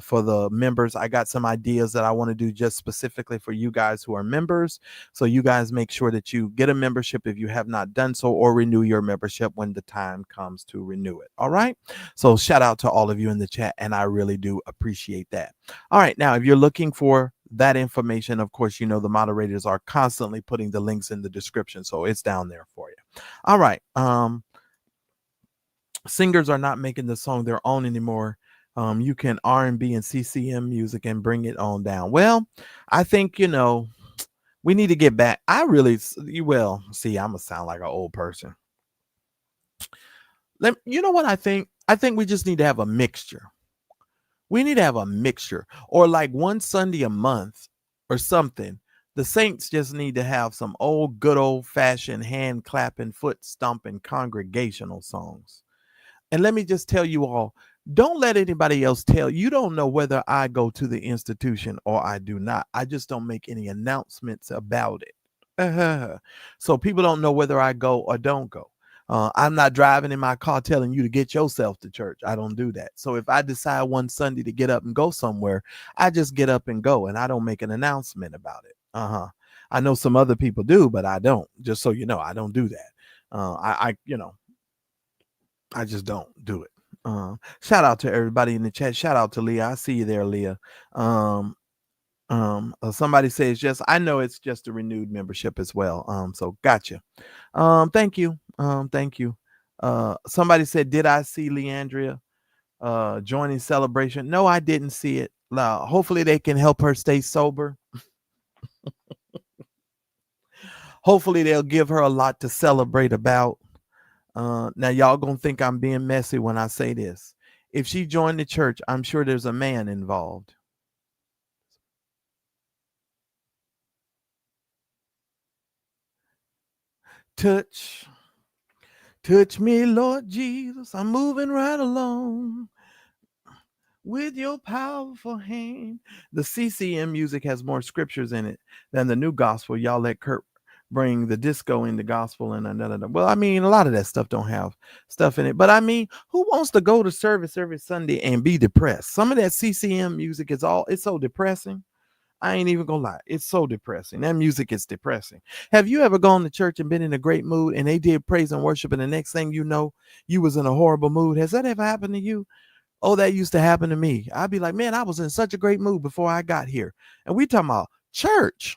for the members. I got some ideas that I want to do just specifically for you guys who are members. So you guys make sure that you get a membership if you have not done so, or renew your membership when the time comes to renew it. All right. So shout out to all of you in the chat, and I really do appreciate that. All right. Now, if you're looking for that information, of course, you know, the moderators are constantly putting the links in the description, so it's down there for you. All right. Singers are not making the song their own anymore. You can R&B and CCM music and bring it on down. Well, I think, you know, we need to get back. I'm gonna sound like an old person. You know what I think? I think we just need to have a mixture. We need to have a mixture, or like one Sunday a month or something. The saints just need to have some good old fashioned hand clapping, foot stomping congregational songs. And let me just tell you all, don't let anybody else tell you. Don't know whether I go to the institution or I do not. I just don't make any announcements about it. So people don't know whether I go or don't go. I'm not driving in my car telling you to get yourself to church. I don't do that. So if I decide one Sunday to get up and go somewhere, I just get up and go, and I don't make an announcement about it. I know some other people do, but I don't. Just so you know, I don't do that. I just don't do it. Shout out to everybody in the chat. Shout out to Leah. I see you there, Leah. Somebody says, yes, I know it's just a renewed membership as well. So gotcha. Thank you. Thank you. Somebody said, did I see Leandria joining celebration? No, I didn't see it. Hopefully they can help her stay sober. Hopefully they'll give her a lot to celebrate about. Now y'all gonna think I'm being messy when I say this. If she joined the church, I'm sure there's a man involved. Touch me, Lord Jesus. I'm moving right along with your powerful hand. The CCM music has more scriptures in it than the new gospel. Y'all let Kurt bring the disco in the gospel and another. Well, I mean, a lot of that stuff don't have stuff in it. But I mean, who wants to go to service every Sunday and be depressed? Some of that CCM music it's so depressing. I ain't even gonna lie. It's so depressing. That music is depressing. Have you ever gone to church and been in a great mood and they did praise and worship, and the next thing you know, you was in a horrible mood? Has that ever happened to you? Oh, that used to happen to me. I'd be like, man, I was in such a great mood before I got here. And we talking about church.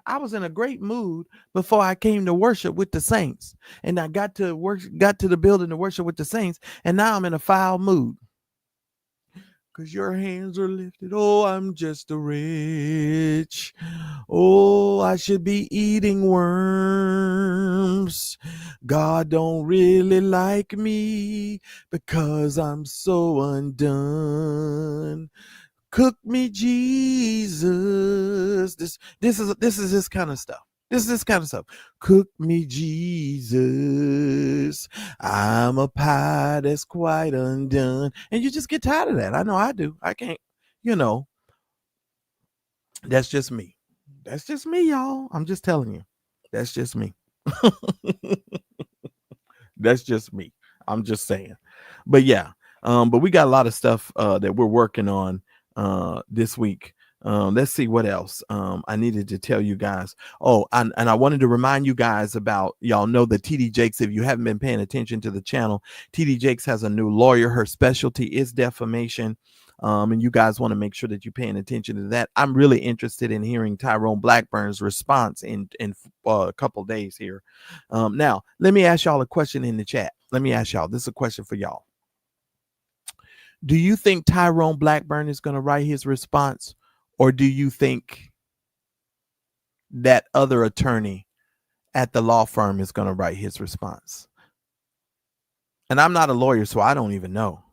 I was in a great mood before I came to worship with the saints. And I got to the building to worship with the saints. And now I'm in a foul mood. Because your hands are lifted. Oh, I'm just a rich. Oh, I should be eating worms. God don't really like me because I'm so undone. Cook me, Jesus. This is this kind of stuff. This is this kind of stuff. Cook me, Jesus. I'm a pie that's quite undone. And you just get tired of that. I know I do. I can't, that's just me. That's just me, y'all. I'm just telling you. That's just me. That's just me. I'm just saying. But yeah, but we got a lot of stuff that we're working on this week. Let's see what else I needed to tell you guys. Oh, and I wanted to remind you guys about, y'all know that TD Jakes, if you haven't been paying attention to the channel, TD Jakes has a new lawyer. Her specialty is defamation. And you guys want to make sure that you're paying attention to that. I'm really interested in hearing Tyrone Blackburn's response in a couple days here. Now, let me ask y'all a question in the chat. Let me ask y'all. This is a question for y'all. Do you think Tyrone Blackburn is going to write his response, or do you think that other attorney at the law firm is going to write his response? And I'm not a lawyer, so I don't even know.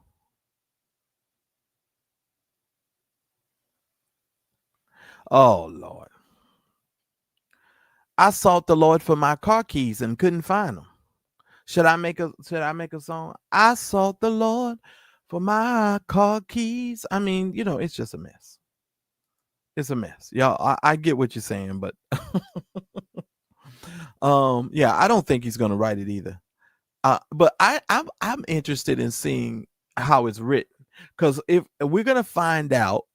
Oh, Lord. I sought the Lord for my car keys and couldn't find them. Should I make a song? I sought the Lord for my car keys. I mean, you know, it's just a mess. It's a mess. Y'all, I get what you're saying, but yeah, I don't think he's gonna write it either. But I'm interested in seeing how it's written. Because if we're gonna find out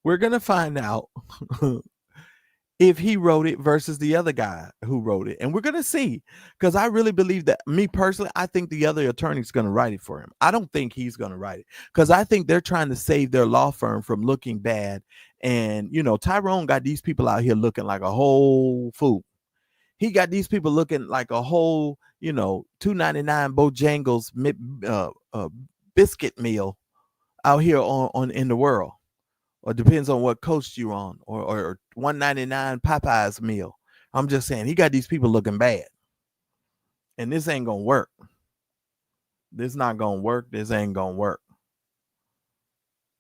if he wrote it versus the other guy who wrote it. And we're going to see, because I really believe that, me personally, I think the other attorney's going to write it for him. I don't think he's going to write it, because I think they're trying to save their law firm from looking bad. And, you know, Tyrone got these people out here looking like a whole fool. He got these people looking like a whole, you know, $2.99 Bojangles biscuit meal out here on in the world. Or depends on what coast you're on, or $1.99 Popeyes meal. I'm just saying, he got these people looking bad. And this ain't gonna work. This not gonna work. This ain't gonna work.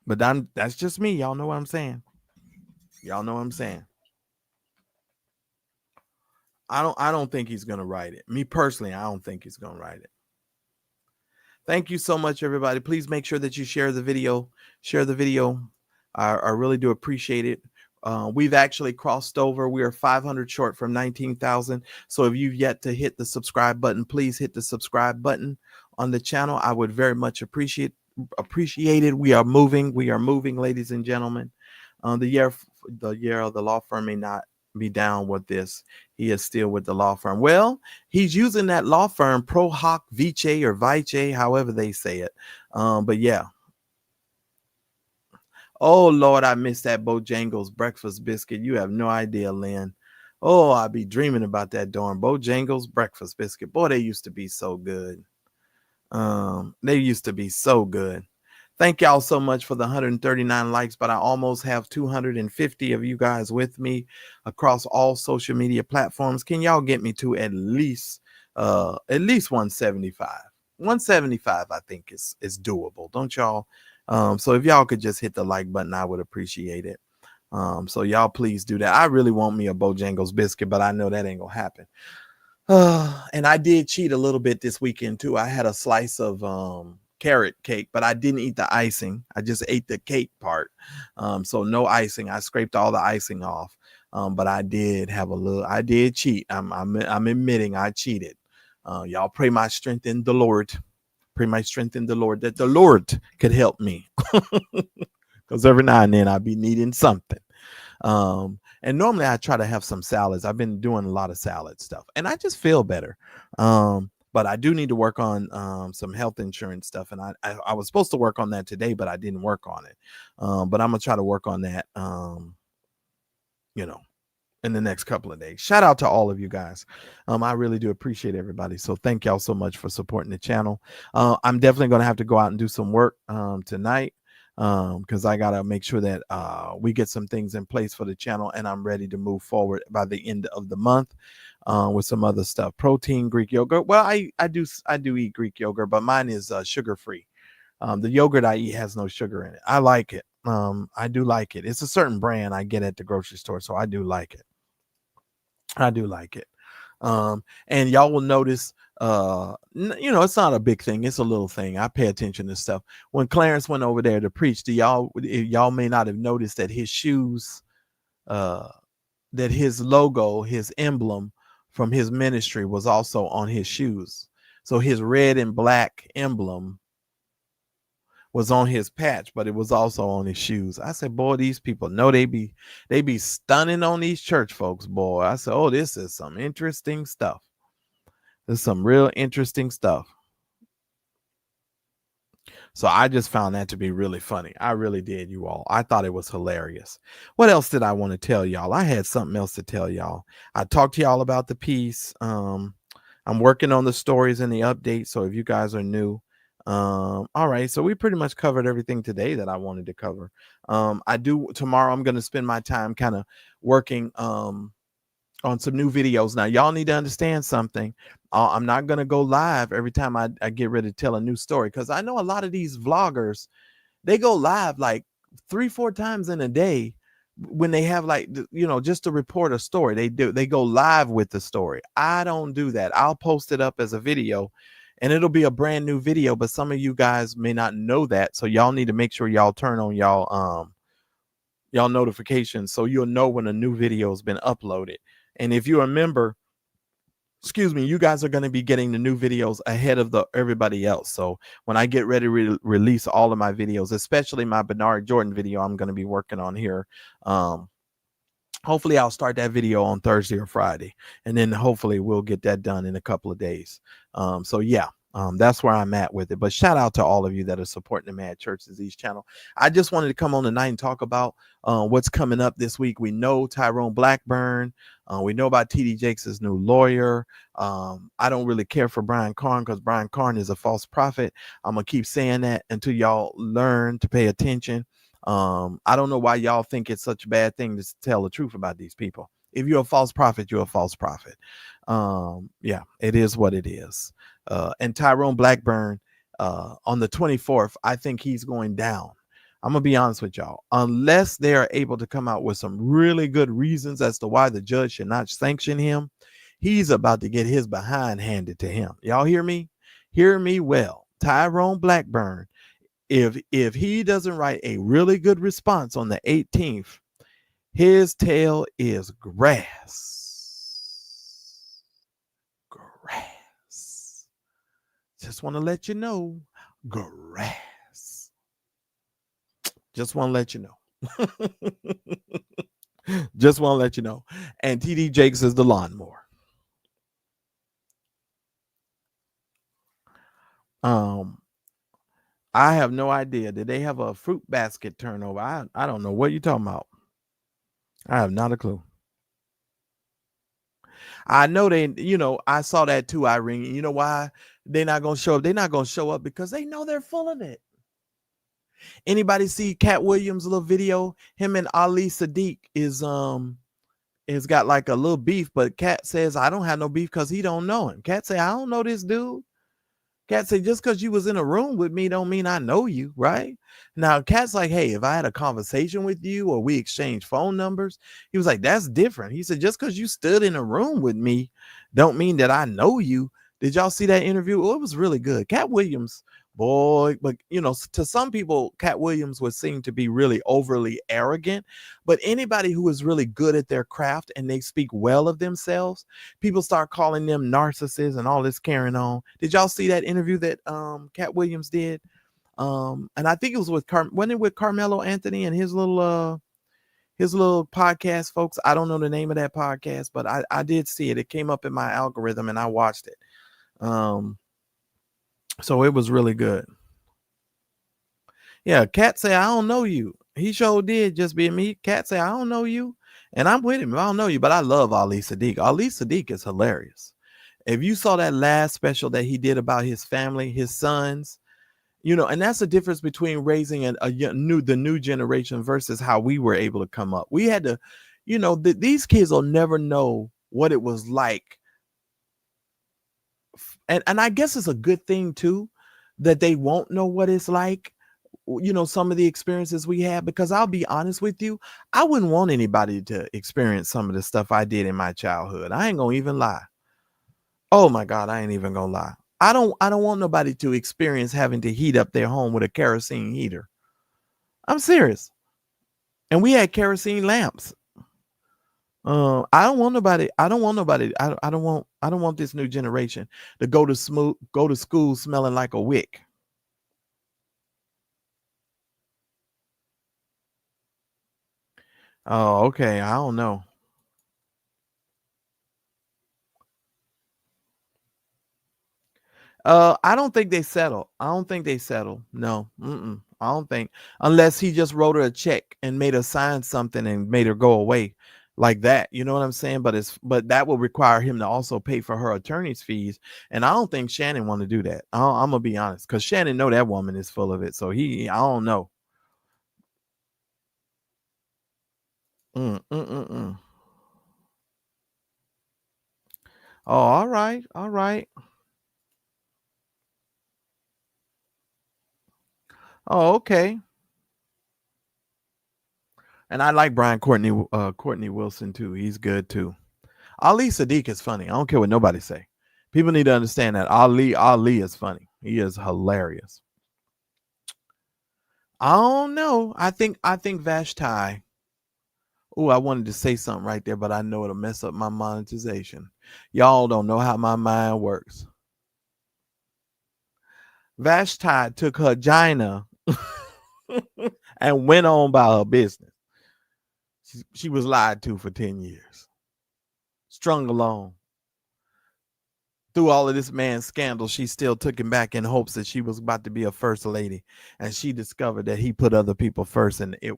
But that's just me. Y'all know what I'm saying. Y'all know what I'm saying. I don't think he's gonna write it. Me personally, I don't think he's gonna write it. Thank you so much, everybody. Please make sure that you share the video. Share the video. I really do appreciate it. We've actually crossed over. We are 500 short from 19,000. So if you've yet to hit the subscribe button, please hit the subscribe button on the channel. I would very much appreciate it. We are moving, ladies and gentlemen. The year of the law firm may not be down with this. He is still with the law firm. Well, he's using that law firm, Pro Hoc Vice or Vice, however they say it. But yeah. Oh, Lord, I miss that Bojangles breakfast biscuit. You have no idea, Lynn. Oh, I be dreaming about that darn Bojangles breakfast biscuit. Boy, they used to be so good. They used to be so good. Thank y'all so much for the 139 likes, but I almost have 250 of you guys with me across all social media platforms. Can y'all get me to at least 175? 175, I think is doable. Don't y'all? So if y'all could just hit the like button, I would appreciate it. So y'all please do that. I really want me a Bojangles biscuit, but I know that ain't gonna happen. And I did cheat a little bit this weekend too. I had a slice of carrot cake, but I didn't eat the icing. I just ate the cake part. So no icing. I scraped all the icing off. But I did cheat. I'm admitting I cheated. Y'all pray my strength in the Lord. Pray my strength in the Lord, that the Lord could help me. Because every now and then I'll be needing something. And normally I try to have some salads. I've been doing a lot of salad stuff, and I just feel better. But I do need to work on some health insurance stuff. And I was supposed to work on that today, but I didn't work on it. But I'm going to try to work on that, in the next couple of days. Shout out to all of you guys. I really do appreciate everybody. So thank y'all so much for supporting the channel. I'm definitely going to have to go out and do some work tonight, because I got to make sure that we get some things in place for the channel, and I'm ready to move forward by the end of the month with some other stuff. Protein, Greek yogurt. Well, I do eat Greek yogurt, but mine is sugar-free. The yogurt I eat has no sugar in it. I like it. I do like it. It's a certain brand I get at the grocery store, so I do like it. And y'all will notice, it's not a big thing. It's a little thing. I pay attention to stuff. When Clarence went over there to preach, y'all may not have noticed that his shoes, that his logo, his emblem from his ministry was also on his shoes. So his red and black emblem was on his patch, but it was also on his shoes. I said, boy, these people know they be stunning on these church folks, boy. I said, oh, this is some interesting stuff. There's some real interesting stuff. So I just found that to be really funny. I really did, you all. I thought it was hilarious. What else did I want to tell y'all? I had something else to tell y'all. I talked to y'all about the piece. I'm working on the stories and the updates. So if you guys are new, all right. So we pretty much covered everything today that I wanted to cover. Tomorrow I'm going to spend my time kind of working on some new videos. Now, y'all need to understand something. I'm not going to go live every time I get ready to tell a new story, because I know a lot of these vloggers, they go live like 3-4 times in a day when they have like, just to report a story. They go live with the story. I don't do that. I'll post it up as a video and it'll be a brand new video, but some of you guys may not know that. So y'all need to make sure y'all turn on y'all notifications so you'll know when a new video has been uploaded. And if you're a member, you guys are going to be getting the new videos ahead of everybody else. So when I get ready to release all of my videos, especially my Bernard Jordan video, I'm going to be working on here. Hopefully I'll start that video on Thursday or Friday, and then hopefully we'll get that done in a couple of days. So yeah. That's where I'm at with it. But shout out to all of you that are supporting the Mad Church Disease channel. I just wanted to come on tonight and talk about what's coming up this week. We know Tyrone Blackburn. We know about TD Jakes' new lawyer. I don't really care for Brian Karn, because Brian Karn is a false prophet. I'm going to keep saying that until y'all learn to pay attention. I don't know why y'all think it's such a bad thing to tell the truth about these people. If you're a false prophet, you're a false prophet. Yeah, it is what it is. And Tyrone Blackburn, on the 24th, I think he's going down. I'm going to be honest with y'all. Unless they are able to come out with some really good reasons as to why the judge should not sanction him, he's about to get his behind handed to him. Y'all hear me? Hear me well. Tyrone Blackburn, if he doesn't write a really good response on the 18th, his tail is grass. Just want to let you know, grass. Just want to let you know. Just want to let you know. And TD Jakes is the lawnmower. I have no idea. Did they have a fruit basket turnover? I don't know what you're talking about. I have not a clue. I know I saw that too, Irene. You know why they're not going to show up? They're not going to show up because they know they're full of it. Anybody see Cat Williams' little video? Him and Ali Sadiq is got like a little beef, but Cat says, I don't have no beef because he don't know him. Cat say, I don't know this dude. Cat say, just because you was in a room with me don't mean I know you, right? Now, Cat's like, hey, if I had a conversation with you or we exchanged phone numbers, he was like, that's different. He said, just because you stood in a room with me don't mean that I know you. Did y'all see that interview? Oh, it was really good. Cat Williams, boy, but to some people, Cat Williams would seem to be really overly arrogant, but anybody who is really good at their craft and they speak well of themselves, people start calling them narcissists and all this carrying on. Did y'all see that interview that Cat Williams did? And I think it was with Carmelo Anthony and his little podcast, folks. I don't know the name of that podcast, but I did see it. It came up in my algorithm and I watched it. So it was really good. Yeah, Cat say, I don't know you. He sure did, just being me. Cat say, I don't know you. And I'm with him. I don't know you, but I love Ali Sadiq. Ali Sadiq is hilarious. If you saw that last special that he did about his family, his sons, and that's the difference between raising the new generation versus how we were able to come up. We had to, these kids will never know what it was like. And I guess it's a good thing too, that they won't know what it's like, some of the experiences we had, because I'll be honest with you, I wouldn't want anybody to experience some of the stuff I did in my childhood. I ain't gonna even lie. Oh my God, I ain't even gonna lie. I don't want nobody to experience having to heat up their home with a kerosene heater. I'm serious. And we had kerosene lamps. I don't want nobody. I don't want nobody. I don't want. I don't want this new generation to go to school smelling like a wick. Oh, okay. I don't know. I don't think they settle. I don't think they settle. No, I don't think unless he just wrote her a check and made her sign something and made her go away like that. You know what I'm saying? But that will require him to also pay for her attorney's fees, and I don't think Shannon want to do that. I'm gonna be honest, because Shannon know that woman is full of it. So I don't know. Mm, mm, mm, mm. Oh, all right, all right. Oh, okay. And I like Courtney Wilson too. He's good too. Ali Sadiq is funny. I don't care what nobody say. People need to understand that Ali is funny. He is hilarious. I don't know. I think Vashti. Oh, I wanted to say something right there, but I know it'll mess up my monetization. Y'all don't know how my mind works. Vashti took her Gina and went on by her business. She was lied to for 10 years, strung along. Through all of this man's scandal, she still took him back in hopes that she was about to be a first lady, and she discovered that he put other people first, and it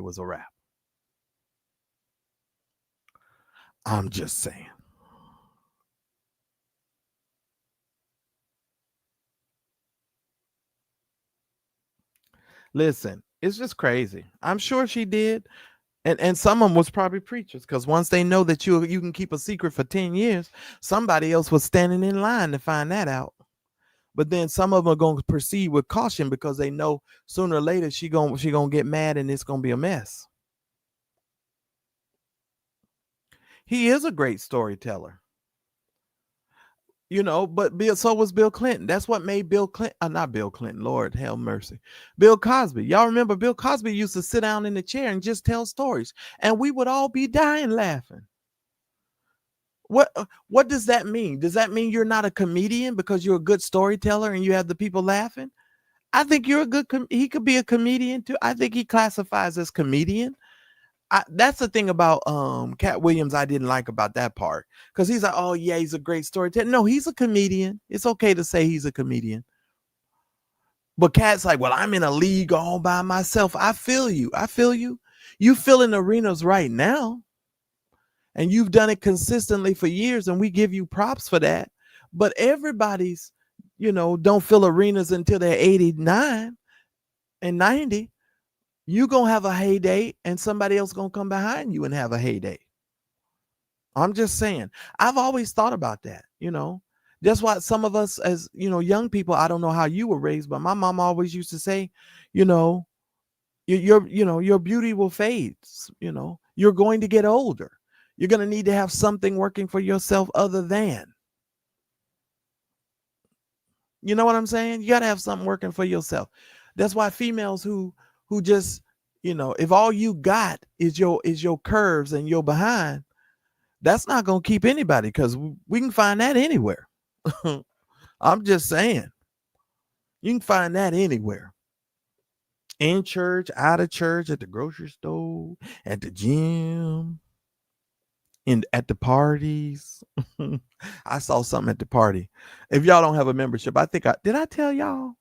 was a wrap. I'm just saying. Listen, it's just crazy. I'm sure she did, and some of them was probably preachers, because once they know that you can keep a secret for 10 years, somebody else was standing in line to find that out. But then some of them are going to proceed with caution because they know sooner or later she gonna get mad and it's gonna be a mess. He is a great storyteller, but so was Bill Clinton. That's what made Bill Clinton, not Bill Clinton, Lord have mercy. Bill Cosby. Y'all remember Bill Cosby used to sit down in the chair and just tell stories, and we would all be dying laughing. What does that mean? Does that mean you're not a comedian because you're a good storyteller and you have the people laughing? I think you're a good he could be a comedian too. I think he classifies as comedian. That's the thing about Cat Williams I didn't like about that part, because he's like, oh yeah, he's a great storyteller. No, he's a comedian. It's okay to say he's a comedian. But Cat's like, well, I'm in a league all by myself. I feel you. I feel you. You fill in arenas right now, and you've done it consistently for years, and we give you props for that. But everybody's, don't fill arenas until they're 89 and 90. You gonna have a heyday, and somebody else gonna come behind you and have a heyday. I'm just saying. I've always thought about that. That's why some of us, as young people, I don't know how you were raised, but my mom always used to say, you know, your beauty will fade. You're going to get older. You're gonna need to have something working for yourself other than. You know what I'm saying? You gotta have something working for yourself. That's why females who just, if all you got is your curves and your behind, that's not gonna keep anybody, because we can find that anywhere. I'm just saying. You can find that anywhere. In church, out of church, at the grocery store, at the gym, at the parties. I saw something at the party. If y'all don't have a membership, did I tell y'all?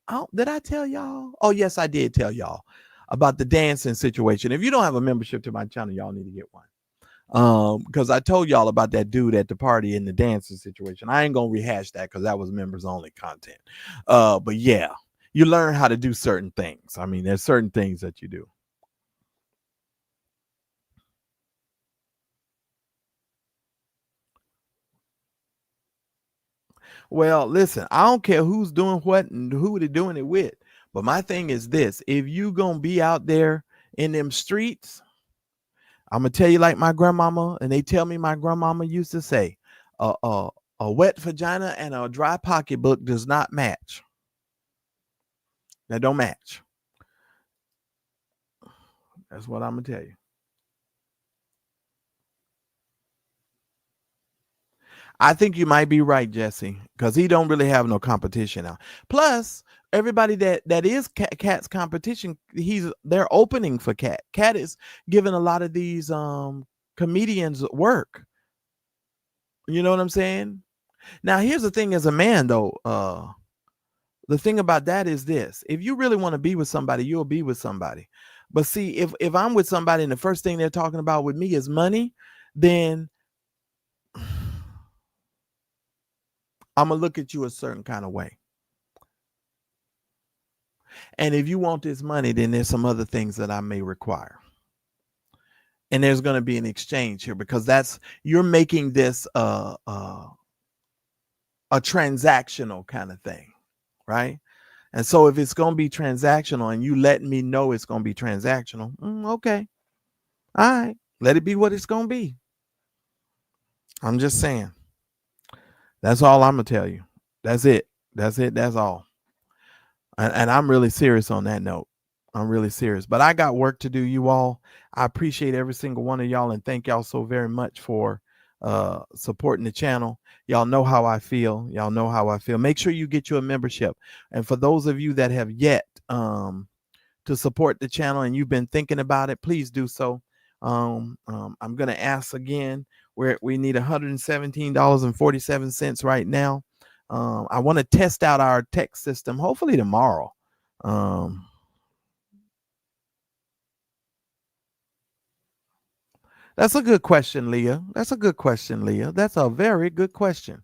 Oh, did I tell y'all? Oh, yes, I did tell y'all about the dancing situation. If you don't have a membership to my channel, y'all need to get one. Because I told y'all about that dude at the party in the dancing situation. I ain't gonna rehash that because that was members only content. But yeah, you learn how to do certain things. I mean, there's certain things that you do. Well, listen, I don't care who's doing what and who they're doing it with. But my thing is this: if you gonna be out there in them streets, I'm gonna tell you like my grandmama, and they tell me my grandmama used to say, a wet vagina and a dry pocketbook does not match. That don't match. That's what I'm gonna tell you. I think you might be right, Jesse, because he don't really have no competition now. Plus, everybody that is Cat's competition, they're opening for Cat. Cat is giving a lot of these comedians work. You know what I'm saying? Now, here's the thing: as a man, though, the thing about that is this: if you really want to be with somebody, you'll be with somebody. But see, if I'm with somebody and the first thing they're talking about with me is money, then I'm gonna look at you a certain kind of way. And if you want this money, then there's some other things that I may require. And there's going to be an exchange here, because you're making this a transactional kind of thing, right? And so if it's going to be transactional and you letting me know it's going to be transactional, okay. All right. Let it be what it's going to be. I'm just saying. That's all I'm going to tell you. That's it. That's it. That's all. And I'm really serious on that note. I'm really serious. But I got work to do, you all. I appreciate every single one of y'all, and thank y'all so very much for supporting the channel. Y'all know how I feel. Y'all know how I feel. Make sure you get you a membership. And for those of you that have yet to support the channel and you've been thinking about it, please do so. I'm going to ask again. We need $117.47 right now. I want to test out our text system, hopefully tomorrow. That's a good question, Leah. That's a good question, Leah. That's a very good question.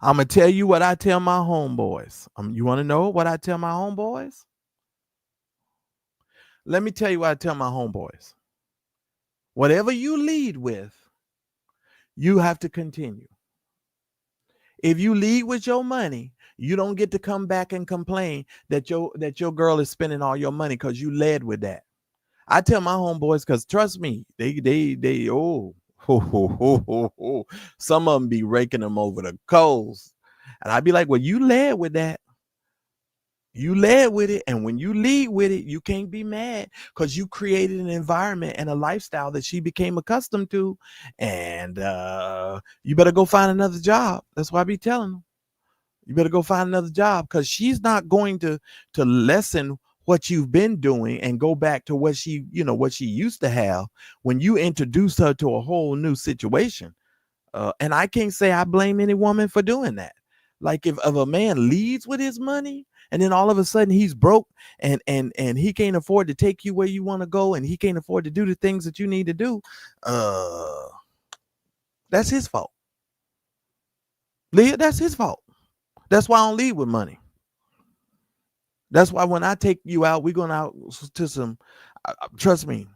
I'm going to tell you what I tell my homeboys. You want to know what I tell my homeboys? Let me tell you what I tell my homeboys. Whatever you lead with, you have to continue. If you lead with your money, you don't get to come back and complain that your girl is spending all your money because you led with that. I tell my homeboys, because trust me, they some of them be raking them over the coals. And I'd be like, well, you led with that. You led with it. And when you lead with it, you can't be mad, because you created an environment and a lifestyle that she became accustomed to. And you better go find another job. That's why I be telling them. You better go find another job, because she's not going to lessen what you've been doing and go back to what she used to have when you introduced her to a whole new situation. And I can't say I blame any woman for doing that. Like if a man leads with his money and then all of a sudden he's broke and he can't afford to take you where you want to go, and he can't afford to do the things that you need to do, that's his fault. Leah, that's his fault. That's why I don't lead with money. That's why when I take you out, we're going out to some, trust me,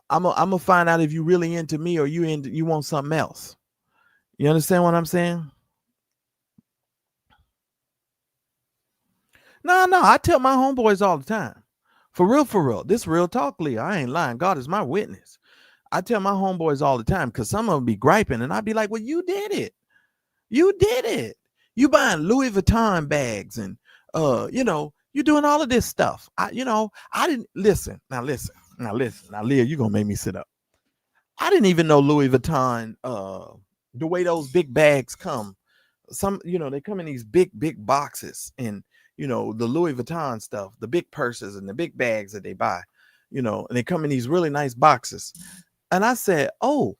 I'm gonna find out if you really into me or you want something else. You understand what I'm saying? No, I tell my homeboys all the time. For real. This real talk, Leah. I ain't lying. God is my witness. I tell my homeboys all the time, because some of them be griping, and I'd be like, well, you did it. You did it. You buying Louis Vuitton bags and you're doing all of this stuff. I didn't listen. Now, Leah, you're going to make me sit up. I didn't even know Louis Vuitton, the way those big bags come. Some, they come in these big boxes, and, the Louis Vuitton stuff, the big purses and the big bags that they buy, and they come in these really nice boxes. And I said, oh,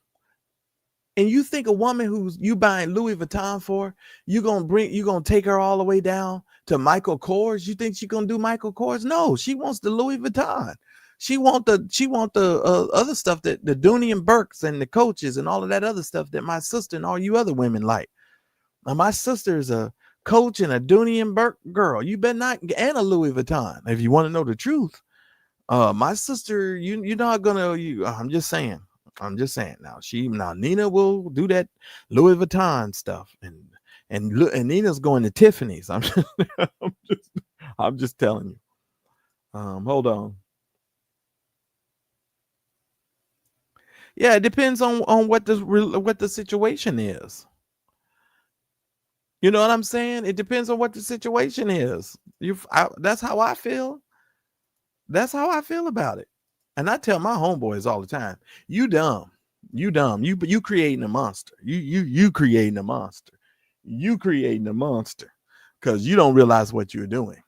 and you think a woman who's you buying Louis Vuitton for, you're gonna take her all the way down to Michael Kors? You think she's gonna do Michael Kors? No, she wants the Louis Vuitton. She want the other stuff, that the Dooney and Burks and the Coaches and all of that other stuff that my sister and all you other women like. Now, my sister is a Coach and a Dooney and Burke girl. You better not, and a Louis Vuitton, if you want to know the truth. My sister, you're not gonna. I'm just saying. Now Nina will do that Louis Vuitton stuff, and Nina's going to Tiffany's. I'm just telling you. Hold on. Yeah, it depends on what the situation is. You know what I'm saying? It depends on what the situation is. That's how I feel. That's how I feel about it. And I tell my homeboys all the time, you dumb. You dumb. You creating a monster. You creating a monster. You creating a monster because you don't realize what you're doing.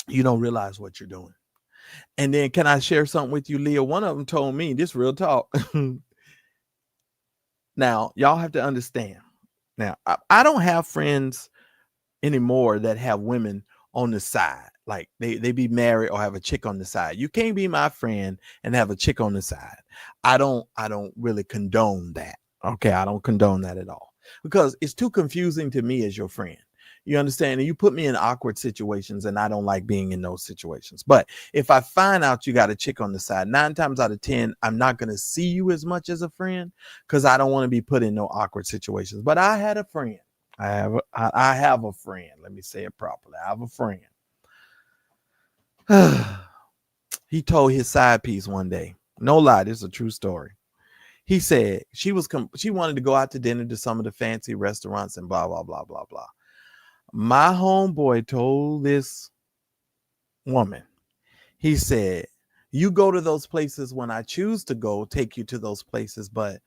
You don't realize what you're doing. And then can I share something with you, Leah? One of them told me this real talk. Now, y'all have to understand. Now, I don't have friends anymore that have women on the side. Like they be married or have a chick on the side. You can't be my friend and have a chick on the side. I don't really condone that. Okay, I don't condone that at all because it's too confusing to me as your friend. You understand? And you put me in awkward situations and I don't like being in those situations. But if I find out you got a chick on the side, 9 times out of 10, I'm not going to see you as much as a friend because I don't want to be put in no awkward situations. But I had a friend. I have a friend. Let me say it properly. I have a friend. He told his side piece one day. No lie, this is a true story. He said she wanted to go out to dinner to some of the fancy restaurants and blah, blah, blah, blah, blah. My homeboy told this woman, he said, you go to those places when I choose to go, take you to those places. But,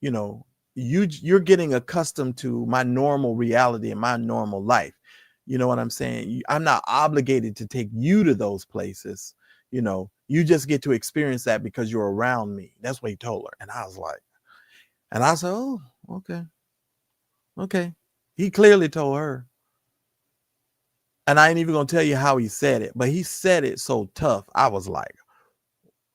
you know, you're getting accustomed to my normal reality and my normal life. You know what I'm saying? I'm not obligated to take you to those places. You know, you just get to experience that because you're around me. That's what he told her. And I was like, and I said, oh, okay. Okay. He clearly told her. And I ain't even going to tell you how he said it, but he said it so tough. I was like,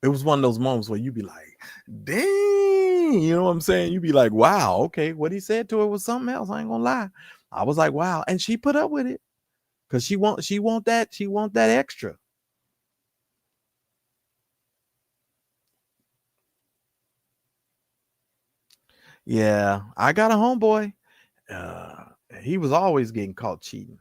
it was one of those moments where you be like, dang, you know what I'm saying? You be like, wow, okay. What he said to her was something else. I ain't going to lie. I was like, wow. And she put up with it because she want that extra. Yeah, I got a homeboy. He was always getting caught cheating.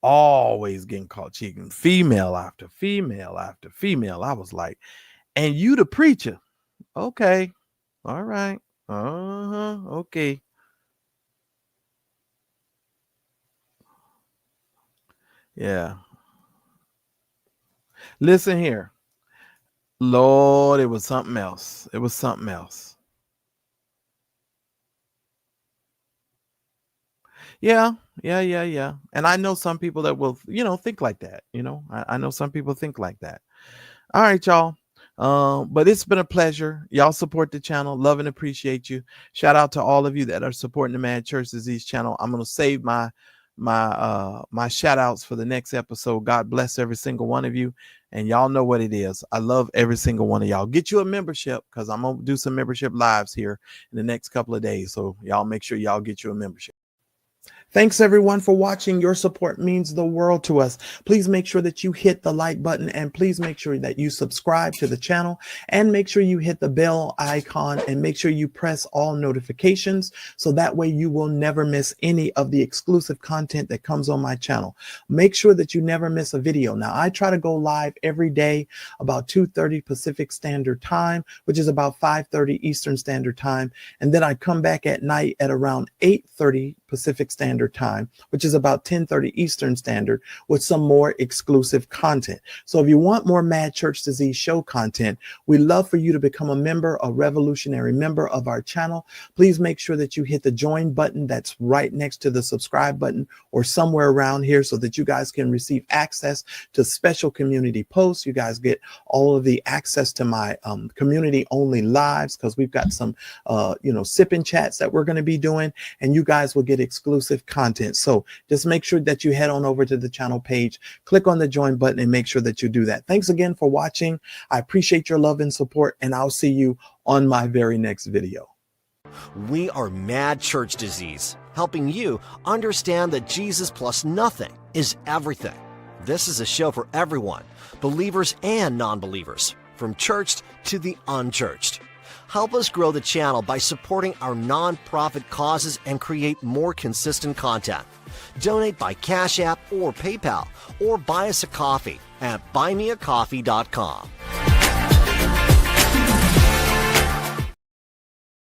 Always getting caught cheating. Female after female after female. I was like, and you the preacher. Okay. All right. Okay. Yeah. Listen here. Lord, it was something else. It was something else. Yeah. And I know some people that will, think like that. I know some people think like that. All right, y'all. But it's been a pleasure. Y'all support the channel. Love and appreciate you. Shout out to all of you that are supporting the Mad Church Disease channel. I'm going to save my shout outs for the next episode. God bless every single one of you. And y'all know what it is. I love every single one of y'all. Get you a membership because I'm going to do some membership lives here in the next couple of days. So y'all make sure y'all get you a membership. Thanks everyone for watching. Your support means the world to us. Please make sure that you hit the like button and please make sure that you subscribe to the channel and make sure you hit the bell icon and make sure you press all notifications so that way you will never miss any of the exclusive content that comes on my channel. Make sure that you never miss a video. Now, I try to go live every day about 2:30 Pacific Standard Time, which is about 5:30 Eastern Standard Time. And then I come back at night at around 8:30 Pacific Standard Time, which is about 10:30 Eastern Standard, with some more exclusive content. So if you want more Mad Church Disease show content, we'd love for you to become a member, a revolutionary member of our channel. Please make sure that you hit the join button that's right next to the subscribe button or somewhere around here so that you guys can receive access to special community posts. You guys get all of the access to my community only lives because we've got some sipping chats that we're going to be doing, and you guys will get exclusive content. So just make sure that you head on over to the channel page, click on the join button, and make sure that you do that. Thanks again for watching. I appreciate your love and support, and I'll see you on my very next video. We are Mad Church Disease, helping you understand that Jesus plus nothing is everything. This is a show for everyone, believers and non-believers, from churched to the unchurched. Help us grow the channel by supporting our non-profit causes and create more consistent content. Donate by Cash App or PayPal, or buy us a coffee at buymeacoffee.com.